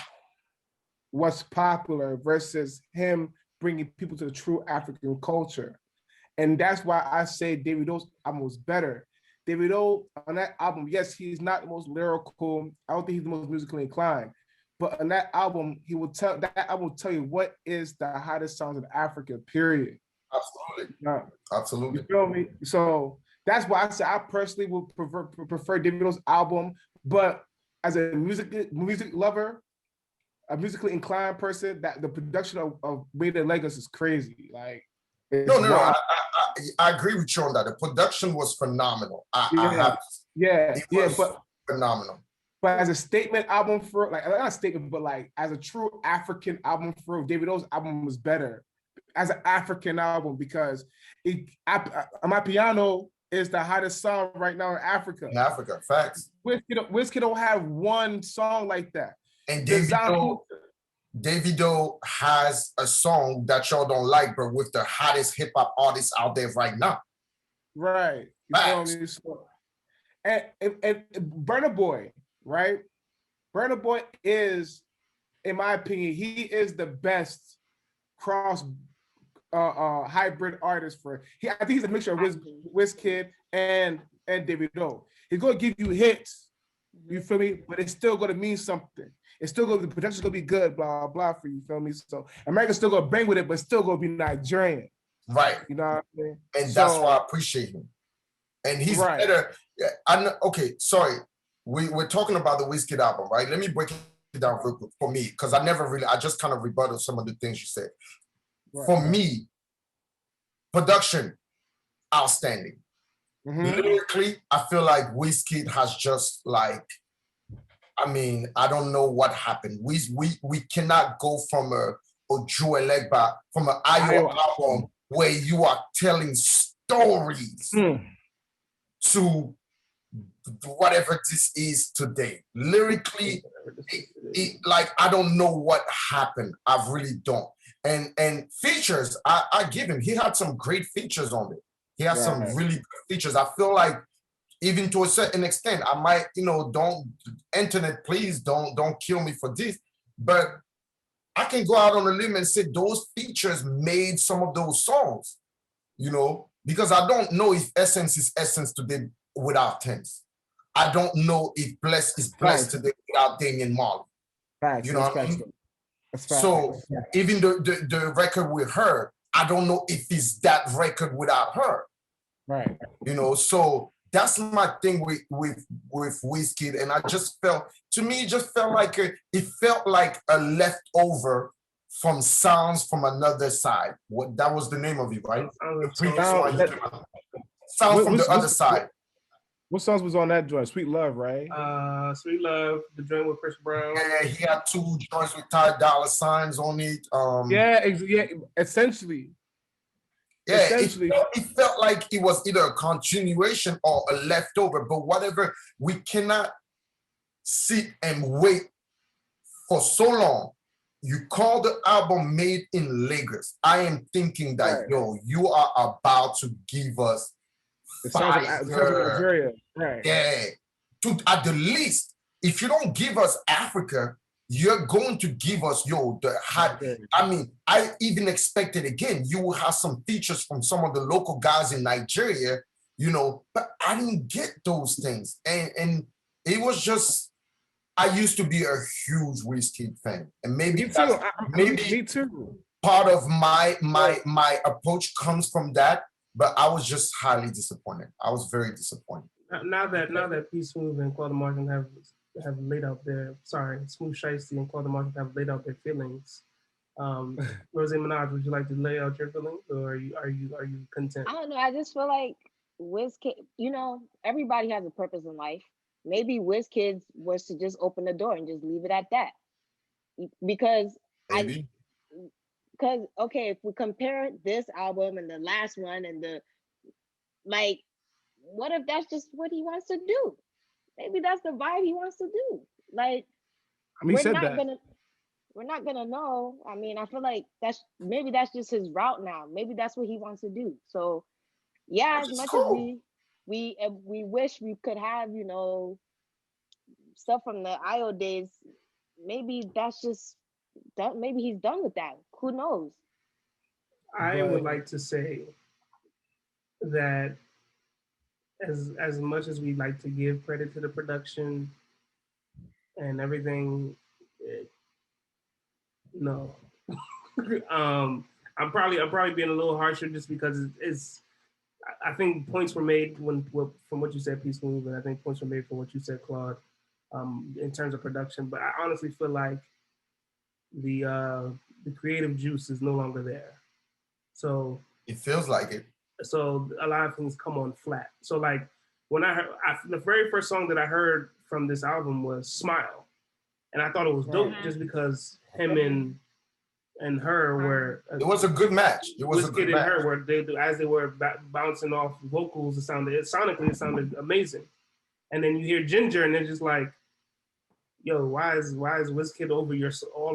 [SPEAKER 3] what's popular versus him bringing people to the true African culture. And that's why I say Davido's album was better. Davido, on that album, yes, he's not the most lyrical. I don't think he's the most musically inclined. But on that album, I will tell you what is the hottest songs in Africa, period.
[SPEAKER 5] Absolutely. Absolutely.
[SPEAKER 3] You feel me? So that's why I say I personally would prefer Davido's album. But as a music lover, a musically inclined person, that the production of Made in Lagos is crazy. Like,
[SPEAKER 5] no, I agree with you on that. The production was phenomenal. But phenomenal.
[SPEAKER 3] But as a statement album for, like, not a statement, but like as a true African album for Davido's album was better as an African album, because Amapiano is the hottest song right now in Africa.
[SPEAKER 5] In Africa, facts.
[SPEAKER 3] Wizkid don't have one song like that.
[SPEAKER 5] And Davido has a song that y'all don't like, but with the hottest hip hop artists out there right now.
[SPEAKER 3] Right. You feel me? So, and Burna Boy, right? Burna Boy is, in my opinion, he is the best cross hybrid artist for. I think he's a mixture of Wizkid and Davido. He's gonna give you hits, you feel me? But it's still gonna mean something. It's still gonna, the production's gonna be good, blah blah for you, feel me? So America's still gonna bang with it, but still gonna be Nigerian,
[SPEAKER 5] right?
[SPEAKER 3] You know what I mean?
[SPEAKER 5] And that's why I appreciate him. And he's better. Okay, sorry. We're talking about the Wizkid album, right? Let me break it down real quick for me, because I just kind of rebutted some of the things you said. Right. For me, production, outstanding. Lyrically, I feel like Wizkid has just like, I mean, I don't know what happened. We cannot go from a Oju Elegba, from an Ayo album where you are telling stories to whatever this is today. Lyrically, like, I don't know what happened. I really don't. And features, I give him. He had some great features on it. He has some really good features. I feel like, even to a certain extent, I might, don't, internet, please don't kill me for this, but I can go out on a limb and say those features made some of those songs, because I don't know if Essence is Essence today without Tense. I don't know if Bless is Blessed today without Damian Marley. You know what I mean? So even the record with her, I don't know if it's that record without her.
[SPEAKER 3] Right.
[SPEAKER 5] So that's my thing with Wizkid, and I just felt, to me, it just felt like it felt like a leftover from Sounds from Another Side. That was the name of it, right? Sounds from the Other Side.
[SPEAKER 3] What songs was on that joint? Sweet Love, right?
[SPEAKER 2] Sweet Love, the joint with Chris Brown.
[SPEAKER 5] Yeah, he had 2 joints with Ty Dolla Signs on it.
[SPEAKER 3] Essentially.
[SPEAKER 5] Yeah, it felt like it was either a continuation or a leftover, but whatever, we cannot sit and wait for so long. You call the album Made in Lagos. I am thinking that, you are about to give us fire.
[SPEAKER 3] Nigeria. Right.
[SPEAKER 5] Yeah. At the least, if you don't give us Africa, you're going to give us the hot. I mean, I even expected again, you will have some features from some of the local guys in Nigeria, but I didn't get those things. And it was just, I used to be a huge Wizkid fan. And maybe
[SPEAKER 3] me too.
[SPEAKER 5] Part of my approach comes from that, but I was just highly disappointed. I was very disappointed.
[SPEAKER 2] Now that P Smooth and Claude Martin have laid out their Smooth Shiesty and Claude Martin have laid out their feelings. Rose Minaj, would you like to lay out your feelings, or are you content?
[SPEAKER 4] I don't know. I just feel like Wizkid, everybody has a purpose in life. Maybe Wizkid was to just open the door and just leave it at that. Because
[SPEAKER 5] Maybe.
[SPEAKER 4] Okay, if we compare this album and the last one and what if that's just what he wants to do? Maybe that's the vibe he wants to do. Like, we're not gonna know. I mean, I feel like that's just his route now. Maybe that's what he wants to do. So yeah, as much as we wish we could have, stuff from the IO days, maybe that's just that. Maybe he's done with that. Who knows?
[SPEAKER 2] I would like to say that as much as we like to give credit to the production and everything, no. I'm probably being a little harsher just because it's. I think points were made from what you said, Peace Move, and I think points were made from what you said, Claude, in terms of production. But I honestly feel like the creative juice is no longer there. So
[SPEAKER 5] it feels like it.
[SPEAKER 2] So a lot of things come on flat. So like when I heard the very first song that I heard from this album was "Smile," and I thought it was dope just because him and her were.
[SPEAKER 5] It was a good match. It was a good match.
[SPEAKER 2] Her were as they were bouncing off vocals. It sounded amazing. And then you hear Ginger, and they're just like, "Yo, why is Wizkid all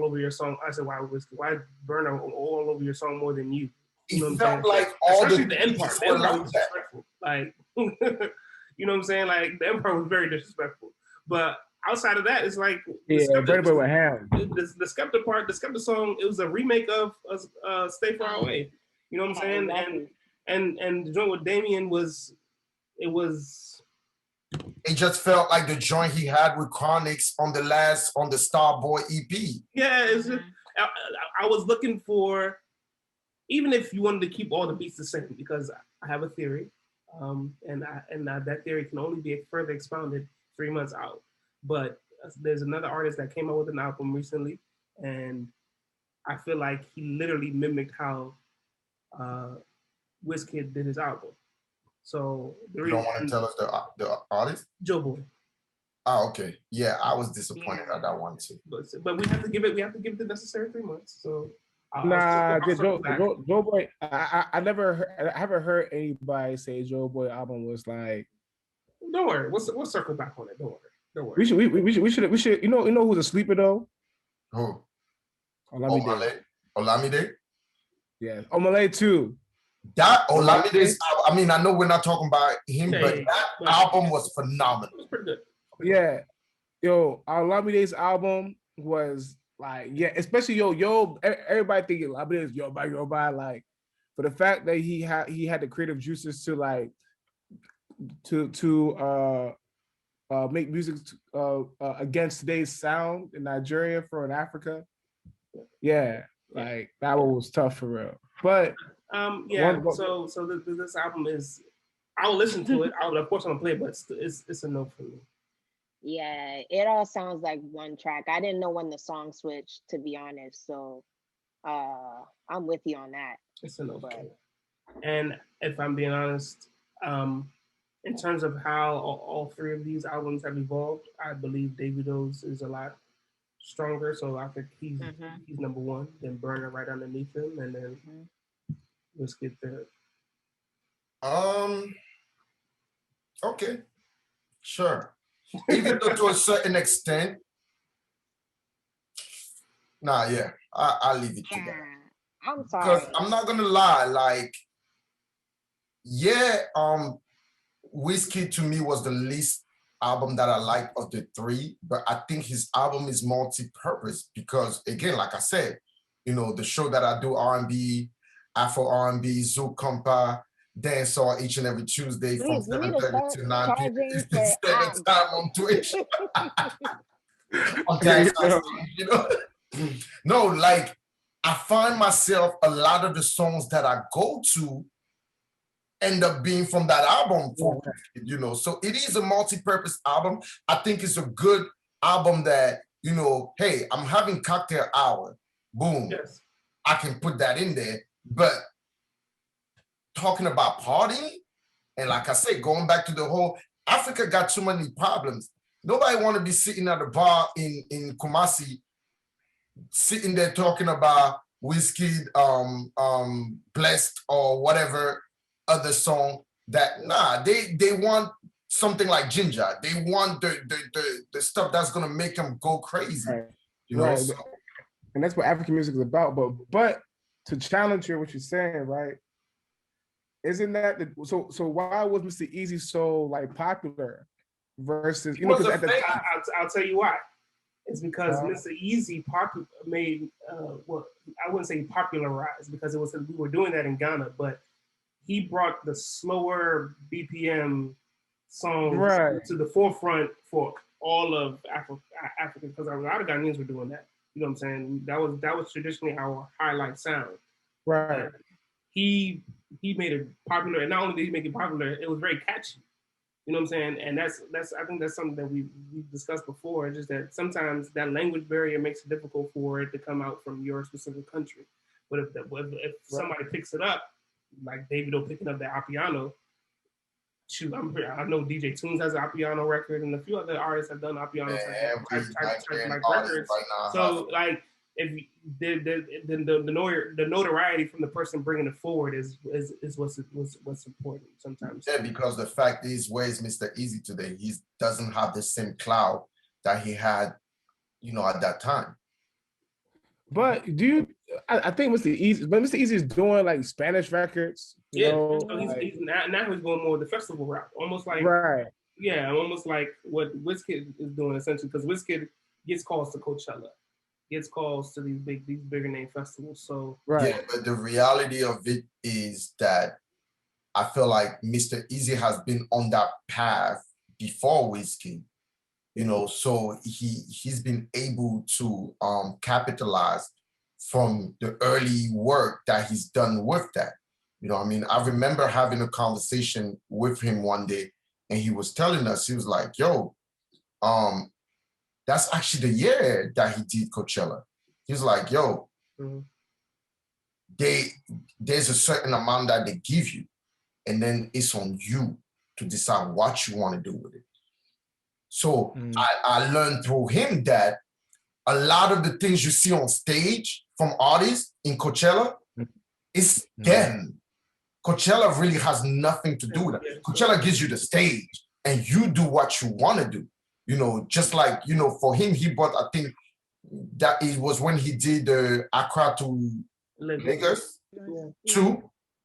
[SPEAKER 2] over your song?" I said, "Why Wizkid? Why Burna all over your song more than you?"
[SPEAKER 5] You know what I'm saying? Like all
[SPEAKER 2] especially the end part. The end part was disrespectful. Like, you know what I'm saying? Like the end part was very disrespectful. But outside of that, it's like
[SPEAKER 3] Burna Boy with ham.
[SPEAKER 2] The Skepta part, the Skepta song, it was a remake of "Stay Far Away." You know what I'm saying?
[SPEAKER 4] Exactly.
[SPEAKER 2] And the joint with Damien was.
[SPEAKER 5] It just felt like the joint he had with Chronix on the Starboy EP.
[SPEAKER 2] Yeah, I was looking for, even if you wanted to keep all the beats the same, because I have a theory, and that theory can only be further expounded 3 months out. But there's another artist that came out with an album recently, and I feel like he literally mimicked how Wizkid did his album. So
[SPEAKER 5] you don't want to tell us the artist?
[SPEAKER 2] Joeboy.
[SPEAKER 5] Oh, okay. Yeah, I was disappointed at that one too.
[SPEAKER 2] But we have to give it the necessary 3 months. So
[SPEAKER 3] Joeboy. I haven't heard anybody say Joeboy album was like.
[SPEAKER 2] Don't worry, we'll circle back on it. Don't worry.
[SPEAKER 3] We should. You know who's a sleeper though?
[SPEAKER 5] Who?
[SPEAKER 3] Olamide. Yeah, Olamide too.
[SPEAKER 5] That Olamide's, I mean, I know we're not talking about him, but that album was phenomenal. It was pretty good.
[SPEAKER 3] Yeah, Olamide's album was like, especially everybody thinking Olamide is yo bye, like, for the fact that he had the creative juices to like to make music against today's sound in Nigeria for in Africa. Yeah, like that one was tough for real, but.
[SPEAKER 2] So this album is, I'll listen to it. Of course I'm gonna play it, but it's a no for me.
[SPEAKER 4] Yeah, it all sounds like one track. I didn't know when the song switched, to be honest. So I'm with you on that.
[SPEAKER 2] It's a no for me. And if I'm being honest, in terms of how all three of these albums have evolved, I believe Davido's is a lot stronger. So I think he's number one, then Burna right underneath him, and then let's get there.
[SPEAKER 5] Okay, sure. Even though to a certain extent, I'll leave it to that.
[SPEAKER 4] I'm sorry.
[SPEAKER 5] Because I'm not gonna lie, like, Wizkid to me was the least album that I like of the three, but I think his album is multi-purpose because, again, like I said, you know, the show that I do R&B, Afro R&B, Zouk Compa, dancehall each and every Tuesday from
[SPEAKER 4] Please, we need to
[SPEAKER 5] 7:30
[SPEAKER 4] start
[SPEAKER 5] to 9 p.m.
[SPEAKER 4] charging
[SPEAKER 5] Eastern
[SPEAKER 4] for
[SPEAKER 5] Standard
[SPEAKER 4] ads.
[SPEAKER 5] Time on Twitch. On that side, you know? No, like, I find myself a lot of the songs that I go to end up being from that album for you know. So it is a multi-purpose album. I think it's a good album that, you know, hey, I'm having cocktail hour. Boom.
[SPEAKER 2] Yes.
[SPEAKER 5] I can put that in there. But talking about partying, and like I said, going back to the whole Africa got too many problems. Nobody want to be sitting at a bar in Kumasi, sitting there talking about Wizkid, Blessed or whatever other song that they want something like Ginger. They want the stuff that's gonna make them go crazy.
[SPEAKER 3] Right.
[SPEAKER 5] You know,
[SPEAKER 3] Right.
[SPEAKER 5] so,
[SPEAKER 3] And that's what African music is about. But to challenge you, what you're saying, right? Isn't that so? Why was Mr. Easy so like popular versus because at the time,
[SPEAKER 2] I'll tell you why. It's because Mr. Easy made well, I wouldn't say popularized because it was we were doing that in Ghana, but he brought the slower BPM songs to the forefront for all of Africa because a lot of Ghanaians were doing that. You know what I'm saying? That was traditionally our highlight sound.
[SPEAKER 3] Right.
[SPEAKER 2] He made it popular, and not only did he make it popular, it was very catchy. You know what I'm saying? And that's I think that's something that we discussed before. Just that sometimes that language barrier makes it difficult for it to come out from your specific country. But if somebody picks it up, like Davido picking up the Appiano, shoot, I know DJ Tunes has an Appiano record, and a few other artists have done Appiano type records. Right now, so like, if the notoriety from the person bringing it forward is what's important sometimes.
[SPEAKER 5] Yeah, because the fact is, where is Mr. Easy today? He doesn't have the same clout that he had, you know, at that time.
[SPEAKER 3] But I think Mr. Easy is doing like Spanish records. You know,
[SPEAKER 2] so he's now he's going more with the festival route, almost like almost like what Wizkid is doing essentially, because Wizkid gets calls to Coachella, gets calls to these bigger name festivals. So
[SPEAKER 5] yeah, but the reality of it is that I feel like Mr. Easy has been on that path before Wizkid. You know, so he's been able to capitalize from the early work that he's done with that. You know, I mean, I remember having a conversation with him one day, and he was telling us, he was like, yo, that's actually the year that he did Coachella. He was like, yo, there's a certain amount that they give you, and then it's on you to decide what you want to do with it. So I learned through him that a lot of the things you see on stage from artists in Coachella, it's them. Coachella really has nothing to do with it. Coachella gives you the stage and you do what you want to do. You know, just like, you know, for him, he bought, I think that it was when he did the Accra to Lagos 2,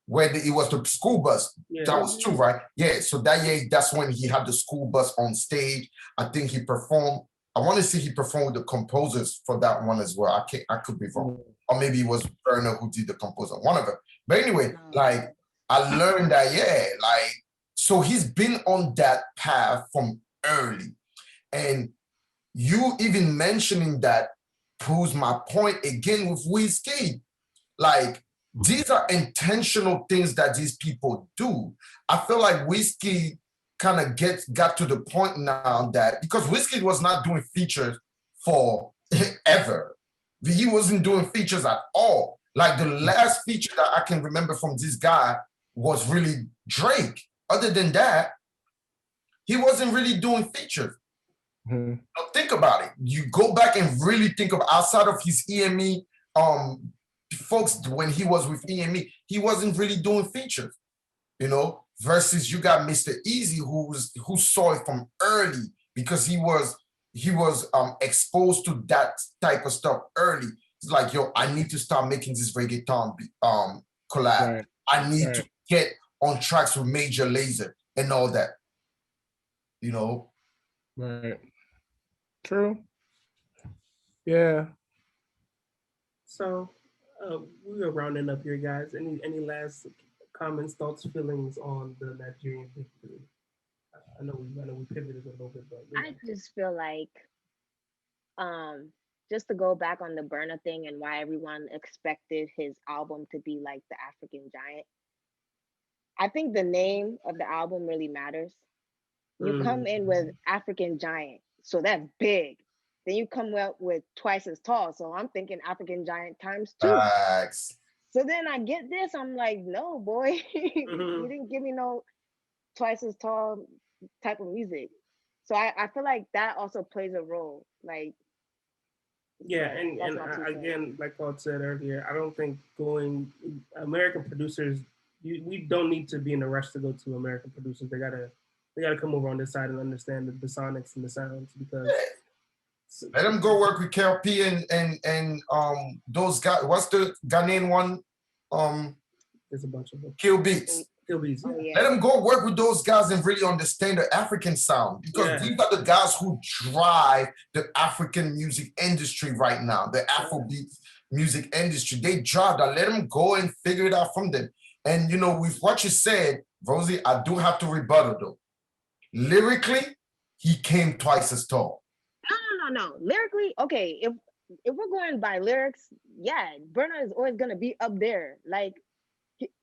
[SPEAKER 5] where it was the school bus. That was 2, right? Yeah, so that year, that's when he had the school bus on stage. I think he performed, I want to say he performed with the composers for that one as well. I could be wrong. Or maybe it was Burna who did the composer, one of them. But anyway, like, I learned that, like, so he's been on that path from early. And you even mentioning that proves my point again with Wizkid. Like, these are intentional things that these people do. I feel like Wizkid kind of got to the point now that, because Wizkid was not doing features for ever. He wasn't doing features at all. Like, the last feature that I can remember from this guy was really Drake. Other than that, he wasn't really doing features. Now, think about it. You go back and really think of outside of his EME folks, when he was with EME, he wasn't really doing features, you know, versus you got Mr. Easy who saw it from early because he was exposed to that type of stuff early. It's like, yo, I need to start making this reggaeton collab. I need to get on tracks with Major Lazer and all that, you know.
[SPEAKER 3] Right. True. Yeah.
[SPEAKER 2] So we are rounding up here, guys. Any last comments, thoughts, feelings on the Nigerian victory? I know we pivoted a little bit, but you
[SPEAKER 4] I
[SPEAKER 2] know.
[SPEAKER 4] just feel like um just to go back on the Burner thing and why everyone expected his album to be like the African Giant. I think the name of the album really matters. You come in with
[SPEAKER 2] Mm,
[SPEAKER 4] African Giant, so that's big. Then you come out with twice as tall, so I'm thinking African Giant times two.
[SPEAKER 5] Facts.
[SPEAKER 4] So then I get this, I'm like, no, boy, you
[SPEAKER 2] mhm.
[SPEAKER 4] didn't give me no twice as tall type of music. So I feel like that also plays a role. Like,
[SPEAKER 2] Yeah,
[SPEAKER 4] but
[SPEAKER 2] and
[SPEAKER 4] that's
[SPEAKER 2] and
[SPEAKER 4] my two cents.
[SPEAKER 2] again, like Claude said earlier, I don't think going American producers. We don't need to be in a rush to go to American producers. They gotta come over on this side and understand the sonics and the sounds because
[SPEAKER 5] Let him go work with KLP and those guys. What's the Ghanaian one?
[SPEAKER 2] there's a bunch of them.
[SPEAKER 5] Kill Beats.
[SPEAKER 2] Still be
[SPEAKER 4] Oh
[SPEAKER 2] easy.
[SPEAKER 5] Let
[SPEAKER 4] yeah.
[SPEAKER 5] them go work with those guys and really understand the African sound because
[SPEAKER 2] Yeah.
[SPEAKER 5] these are the guys who drive the African music industry right now, the
[SPEAKER 2] Yeah.
[SPEAKER 5] Afrobeat music industry. They drive that. Let them go and figure it out from them. And you know, with what you said, Rosie, I do have to rebuttal though. Lyrically, he came twice as tall.
[SPEAKER 4] No. Lyrically, okay, if we're going by lyrics, yeah, Burna is always gonna be up there. Like,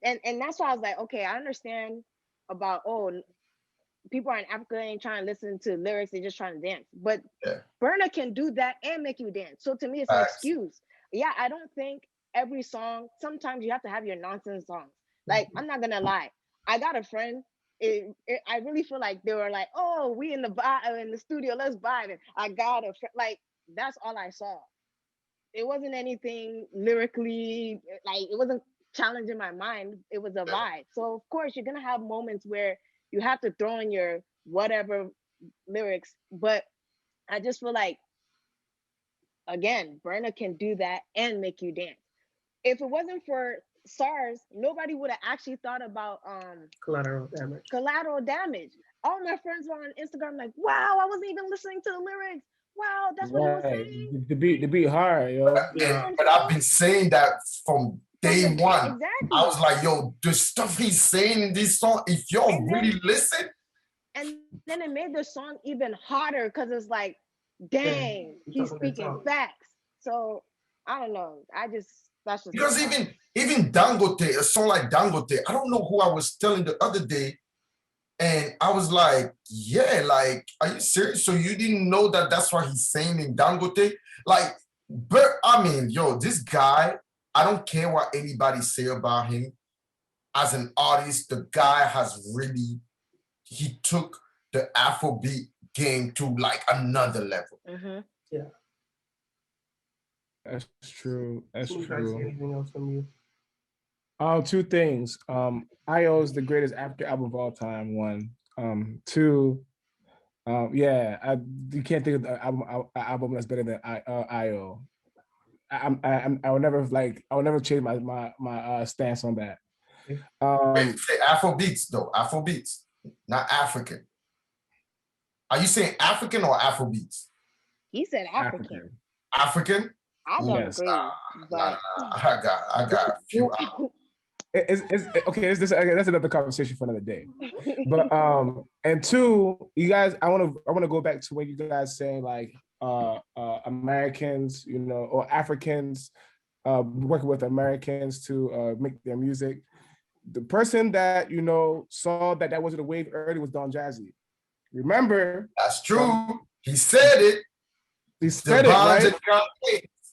[SPEAKER 4] and that's why I was like, okay, I understand about people in Africa ain't trying to listen to lyrics, they're just trying to dance. But
[SPEAKER 5] Yeah,
[SPEAKER 4] Burna can do that and make you dance. So to me, it's an
[SPEAKER 5] facts.
[SPEAKER 4] excuse. Yeah, I don't think every song. Sometimes you have to have your nonsense songs. Like, I'm not gonna lie, I got a friend. I really feel like they were like, "Oh, we in the in the studio, let's vibe." And I got a friend. Like, that's all I saw. It wasn't anything lyrically. Like, it wasn't challenging my mind. It was a
[SPEAKER 5] Yeah.
[SPEAKER 4] vibe. So of course you're gonna have moments where you have to throw in your whatever lyrics, but I just feel like, again, Burner can do that and make you dance. If it wasn't for SARS, nobody would have actually thought about
[SPEAKER 2] Collateral damage.
[SPEAKER 4] collateral damage. All my friends were on Instagram like, wow, I wasn't even listening to the lyrics. Wow, that's what he was
[SPEAKER 3] Right.
[SPEAKER 4] saying.
[SPEAKER 3] The beat hard, yo.
[SPEAKER 4] You know what I'm
[SPEAKER 5] But I've
[SPEAKER 4] saying?
[SPEAKER 5] been saying that from
[SPEAKER 4] From
[SPEAKER 5] day
[SPEAKER 4] the
[SPEAKER 5] one. I was
[SPEAKER 4] exactly.
[SPEAKER 5] like, yo, the stuff he's saying in this song, if y'all
[SPEAKER 4] And
[SPEAKER 5] really
[SPEAKER 4] then
[SPEAKER 5] listen,
[SPEAKER 4] it made the song even hotter because it's like,
[SPEAKER 2] Yeah,
[SPEAKER 4] dang,
[SPEAKER 2] you
[SPEAKER 4] he's
[SPEAKER 2] talking that
[SPEAKER 4] speaking
[SPEAKER 2] talk.
[SPEAKER 4] facts. So I don't know. That's just my
[SPEAKER 5] because
[SPEAKER 4] thought.
[SPEAKER 5] even Dangote, a song like Dangote, I don't know who I was telling the other day, and I was like, yeah, like, are you serious? So you didn't know that that's what he's saying in Dangote? Like, but I mean, yo, this guy, I don't care what anybody say about him. As an artist, the guy has really, he took the Afrobeat game to like another level.
[SPEAKER 4] Mm-hmm.
[SPEAKER 2] Yeah.
[SPEAKER 3] That's true. That's
[SPEAKER 2] Smooth, I see
[SPEAKER 3] true.
[SPEAKER 2] anything else from you?
[SPEAKER 3] Two things. IO is the greatest African album of all time. One. Two. Yeah, you can't think of the album that's better than IO. I would never change my stance on that.
[SPEAKER 5] Wait, say Afrobeats though, Afrobeats, not African. Are you saying African or Afrobeats?
[SPEAKER 4] He said African.
[SPEAKER 3] African.
[SPEAKER 5] African?
[SPEAKER 4] I don't
[SPEAKER 3] Yes.
[SPEAKER 4] agree,
[SPEAKER 5] Nah.
[SPEAKER 4] but
[SPEAKER 5] I got a few.
[SPEAKER 3] It's okay. That's another conversation for another day. But and two, you guys, I want to go back to when you guys saying like Americans, or Africans working with Americans to make their music. The person that saw that wasn't a wave early was Don Jazzy. Remember?
[SPEAKER 5] That's true. He said it.
[SPEAKER 3] He said it, right?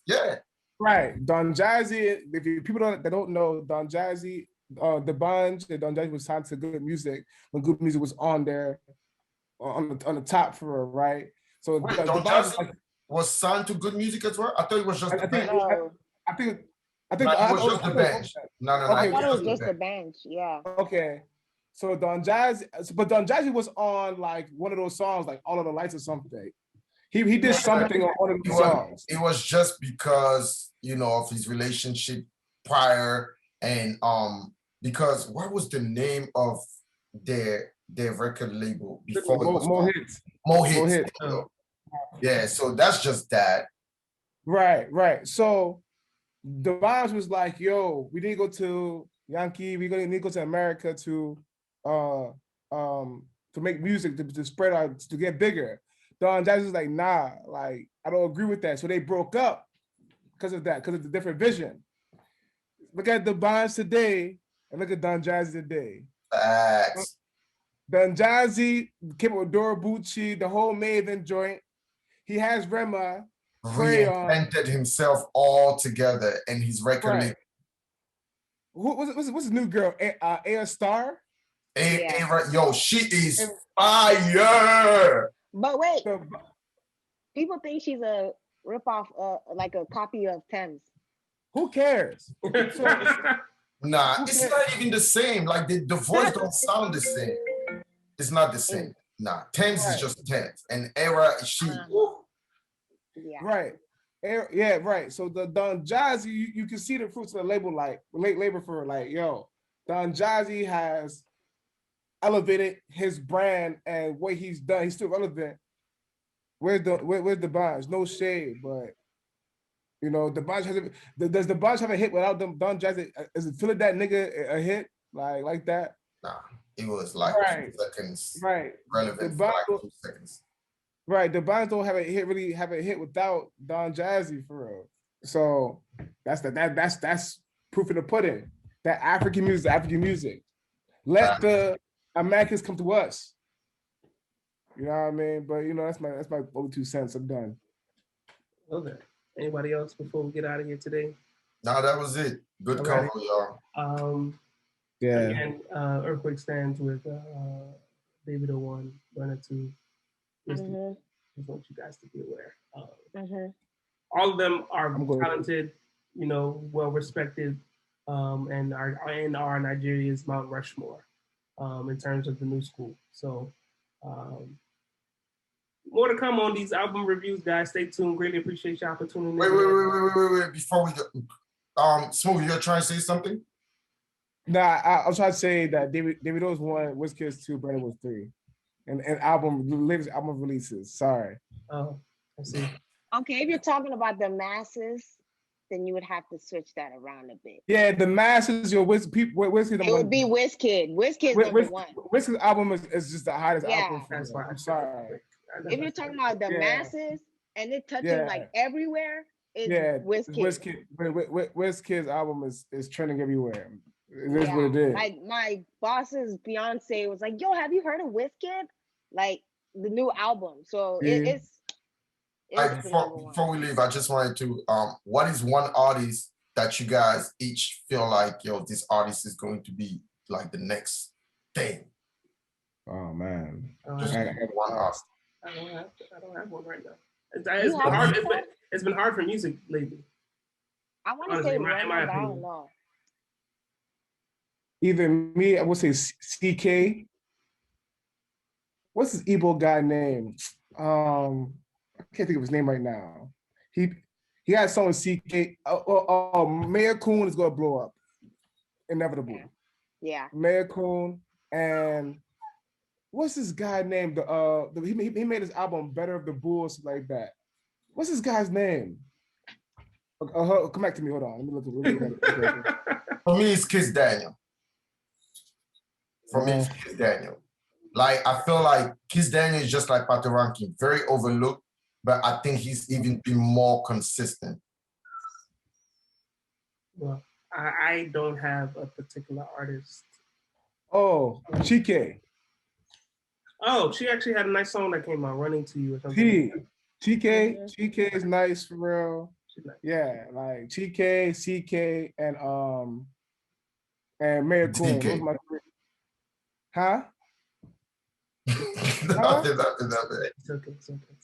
[SPEAKER 5] Yeah.
[SPEAKER 3] Right. Don Jazzy, if people don't know, Don Jazzy, the bunch, Don Jazzy was signed to Good Music when Good Music was on there on the top floor, right? So
[SPEAKER 5] Wait,
[SPEAKER 3] the
[SPEAKER 5] Don
[SPEAKER 3] bunch
[SPEAKER 5] Jazzy was signed to Good Music as well? I thought it was just
[SPEAKER 3] I
[SPEAKER 5] the
[SPEAKER 3] think
[SPEAKER 5] bench.
[SPEAKER 4] no,
[SPEAKER 3] I think
[SPEAKER 5] No, it was just the bench. No,
[SPEAKER 4] I
[SPEAKER 5] it
[SPEAKER 3] okay,
[SPEAKER 4] thought it
[SPEAKER 5] was
[SPEAKER 4] was
[SPEAKER 5] just the
[SPEAKER 4] just the
[SPEAKER 5] bench.
[SPEAKER 4] bench. Yeah.
[SPEAKER 3] okay. So Don Jazzy was on like one of those songs, like All of the Lights or something. He did something on one of these songs.
[SPEAKER 5] It was just because, of his relationship prior and because what was the name of their record label before it was
[SPEAKER 3] More hits.
[SPEAKER 5] More hits.
[SPEAKER 3] More hits.
[SPEAKER 5] Yeah, so that's just that.
[SPEAKER 3] Right. So the vibes was like, yo, we need to go to Yankee, we need to go to America uh to make music to spread out to get bigger. Don Jazzy was like, nah, like I don't agree with that. So they broke up because of that, because of the different vision. Look at the bonds today and look at Don Jazzy today.
[SPEAKER 5] Facts.
[SPEAKER 3] Don Jazzy came up with Dora Bucci, the whole Maven joint. He has Rema,
[SPEAKER 5] Reinvented himself all together in his record.
[SPEAKER 3] Right. What's his new girl? A Star?
[SPEAKER 5] Yo, she is fire.
[SPEAKER 4] But wait, people think she's a ripoff, like a copy of Thames.
[SPEAKER 3] Who cares?
[SPEAKER 5] Nah, it's not even the same. Like the voice don't sound the same. It's not the same. Nah, Thames is just Thames. And Era,
[SPEAKER 3] Right. Yeah, right. So the Don Jazzy, you can see the fruits of the label, like labor for like, yo, Don Jazzy has elevated his brand and what he's done. He's still relevant. Where's the Bonds? No shade, but you know, the Bonds hasn't. Does the Bonds have a hit without them? Don Jazzy, is it feeling that nigga a hit like that?
[SPEAKER 5] Nah, it was like 2 seconds.
[SPEAKER 3] Right.
[SPEAKER 5] Relevant for like 2 seconds.
[SPEAKER 3] Right, the Bonds don't have a hit without Don Jazzy for real. So that's proof in the pudding. That African music. Let the Americans come to us. You know what I mean? But you know, that's my only 2 cents. I'm done.
[SPEAKER 2] Okay. Anybody else before we get out of here today?
[SPEAKER 5] No, that was it. Good combo, y'all.
[SPEAKER 3] Yeah.
[SPEAKER 2] Again, Earthquake stands with Davido 1, Burna 2. Just want you guys to be aware. All of them are talented, you know, well respected, and are Nigeria's Mount Rushmore in terms of the new school. So more to come on these album reviews, guys. Stay tuned. Greatly appreciate y'all for tuning in.
[SPEAKER 5] Wait. Before we go, Smooth, you're trying to say something?
[SPEAKER 3] Nah, I was trying to say that Davido's 1, Wizkid's 2, Burna was 3. And album releases. Sorry.
[SPEAKER 2] Oh, I see.
[SPEAKER 4] Okay, if you're talking about the masses, then you would have to switch that around a bit.
[SPEAKER 3] Yeah, the masses, your Wizkid.
[SPEAKER 4] It would be Wizkid. Wizkid's number 1.
[SPEAKER 3] Wizkid's album is just the hottest album.
[SPEAKER 2] That's why.
[SPEAKER 3] I'm sorry.
[SPEAKER 4] If you're talking about the masses and it touching like everywhere, it's Wizkid.
[SPEAKER 3] Wizkid's album is trending everywhere. It is what it is.
[SPEAKER 4] Like my boss's fiance was like, "Yo, have you heard of Wizkid? Like the new album." So it's
[SPEAKER 5] before we leave, I just wanted to what is one artist that you guys each feel like, yo, this artist is going to be like the next thing?
[SPEAKER 3] Oh man.
[SPEAKER 5] Just one artist.
[SPEAKER 2] I don't have one right now. It's been hard for music lately.
[SPEAKER 4] I want to say Rema, but I don't know.
[SPEAKER 3] Either me, I would say CK. What's this Igbo guy name? I can't think of his name right now. He had a song with CK. Mayor Coon is gonna blow up. Inevitable.
[SPEAKER 4] Yeah.
[SPEAKER 3] Mayor Coon and what's this guy named? He made his album Better of the Bulls, like that. What's this guy's name? Come back to me. Hold on. Let me look at it.
[SPEAKER 5] For me, it's Kiss Daniel. It's Kiss Daniel. Like, I feel like Kiss Daniel is just like Patoranking, very overlooked, but I think he's even been more consistent.
[SPEAKER 2] Well, I don't have a particular artist.
[SPEAKER 3] Oh, Chike.
[SPEAKER 2] Oh, she actually had a nice song that came out, Running to You or something.
[SPEAKER 3] Chike is nice for real.
[SPEAKER 2] Nice.
[SPEAKER 3] Yeah, like Chike, CK, and Mayor Coon. Those my three. Huh?
[SPEAKER 5] Nothing.
[SPEAKER 2] It's okay.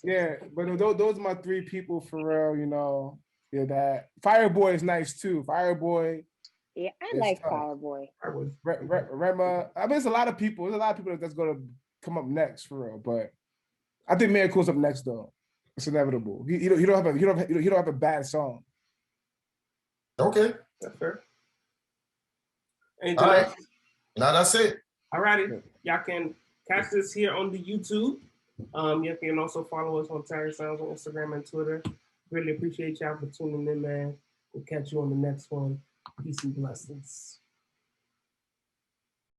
[SPEAKER 3] Yeah, but those are my 3 people for real, you know. Yeah, that Fireboy is nice too. Fireboy.
[SPEAKER 4] Yeah, I like Fireboy.
[SPEAKER 3] Rema. I mean, there's a lot of people. There's a lot of people that's gonna come up next for real. But I think Mayor Cool's up next though. It's inevitable. He don't have a bad song.
[SPEAKER 5] Okay,
[SPEAKER 2] that's fair.
[SPEAKER 5] All right. Now that's it.
[SPEAKER 2] All righty. Y'all can catch this here on the YouTube. You can also follow us on Tired Sounds on Instagram and Twitter. Really appreciate y'all for tuning in, man. We'll catch you on the next one. Peace and blessings.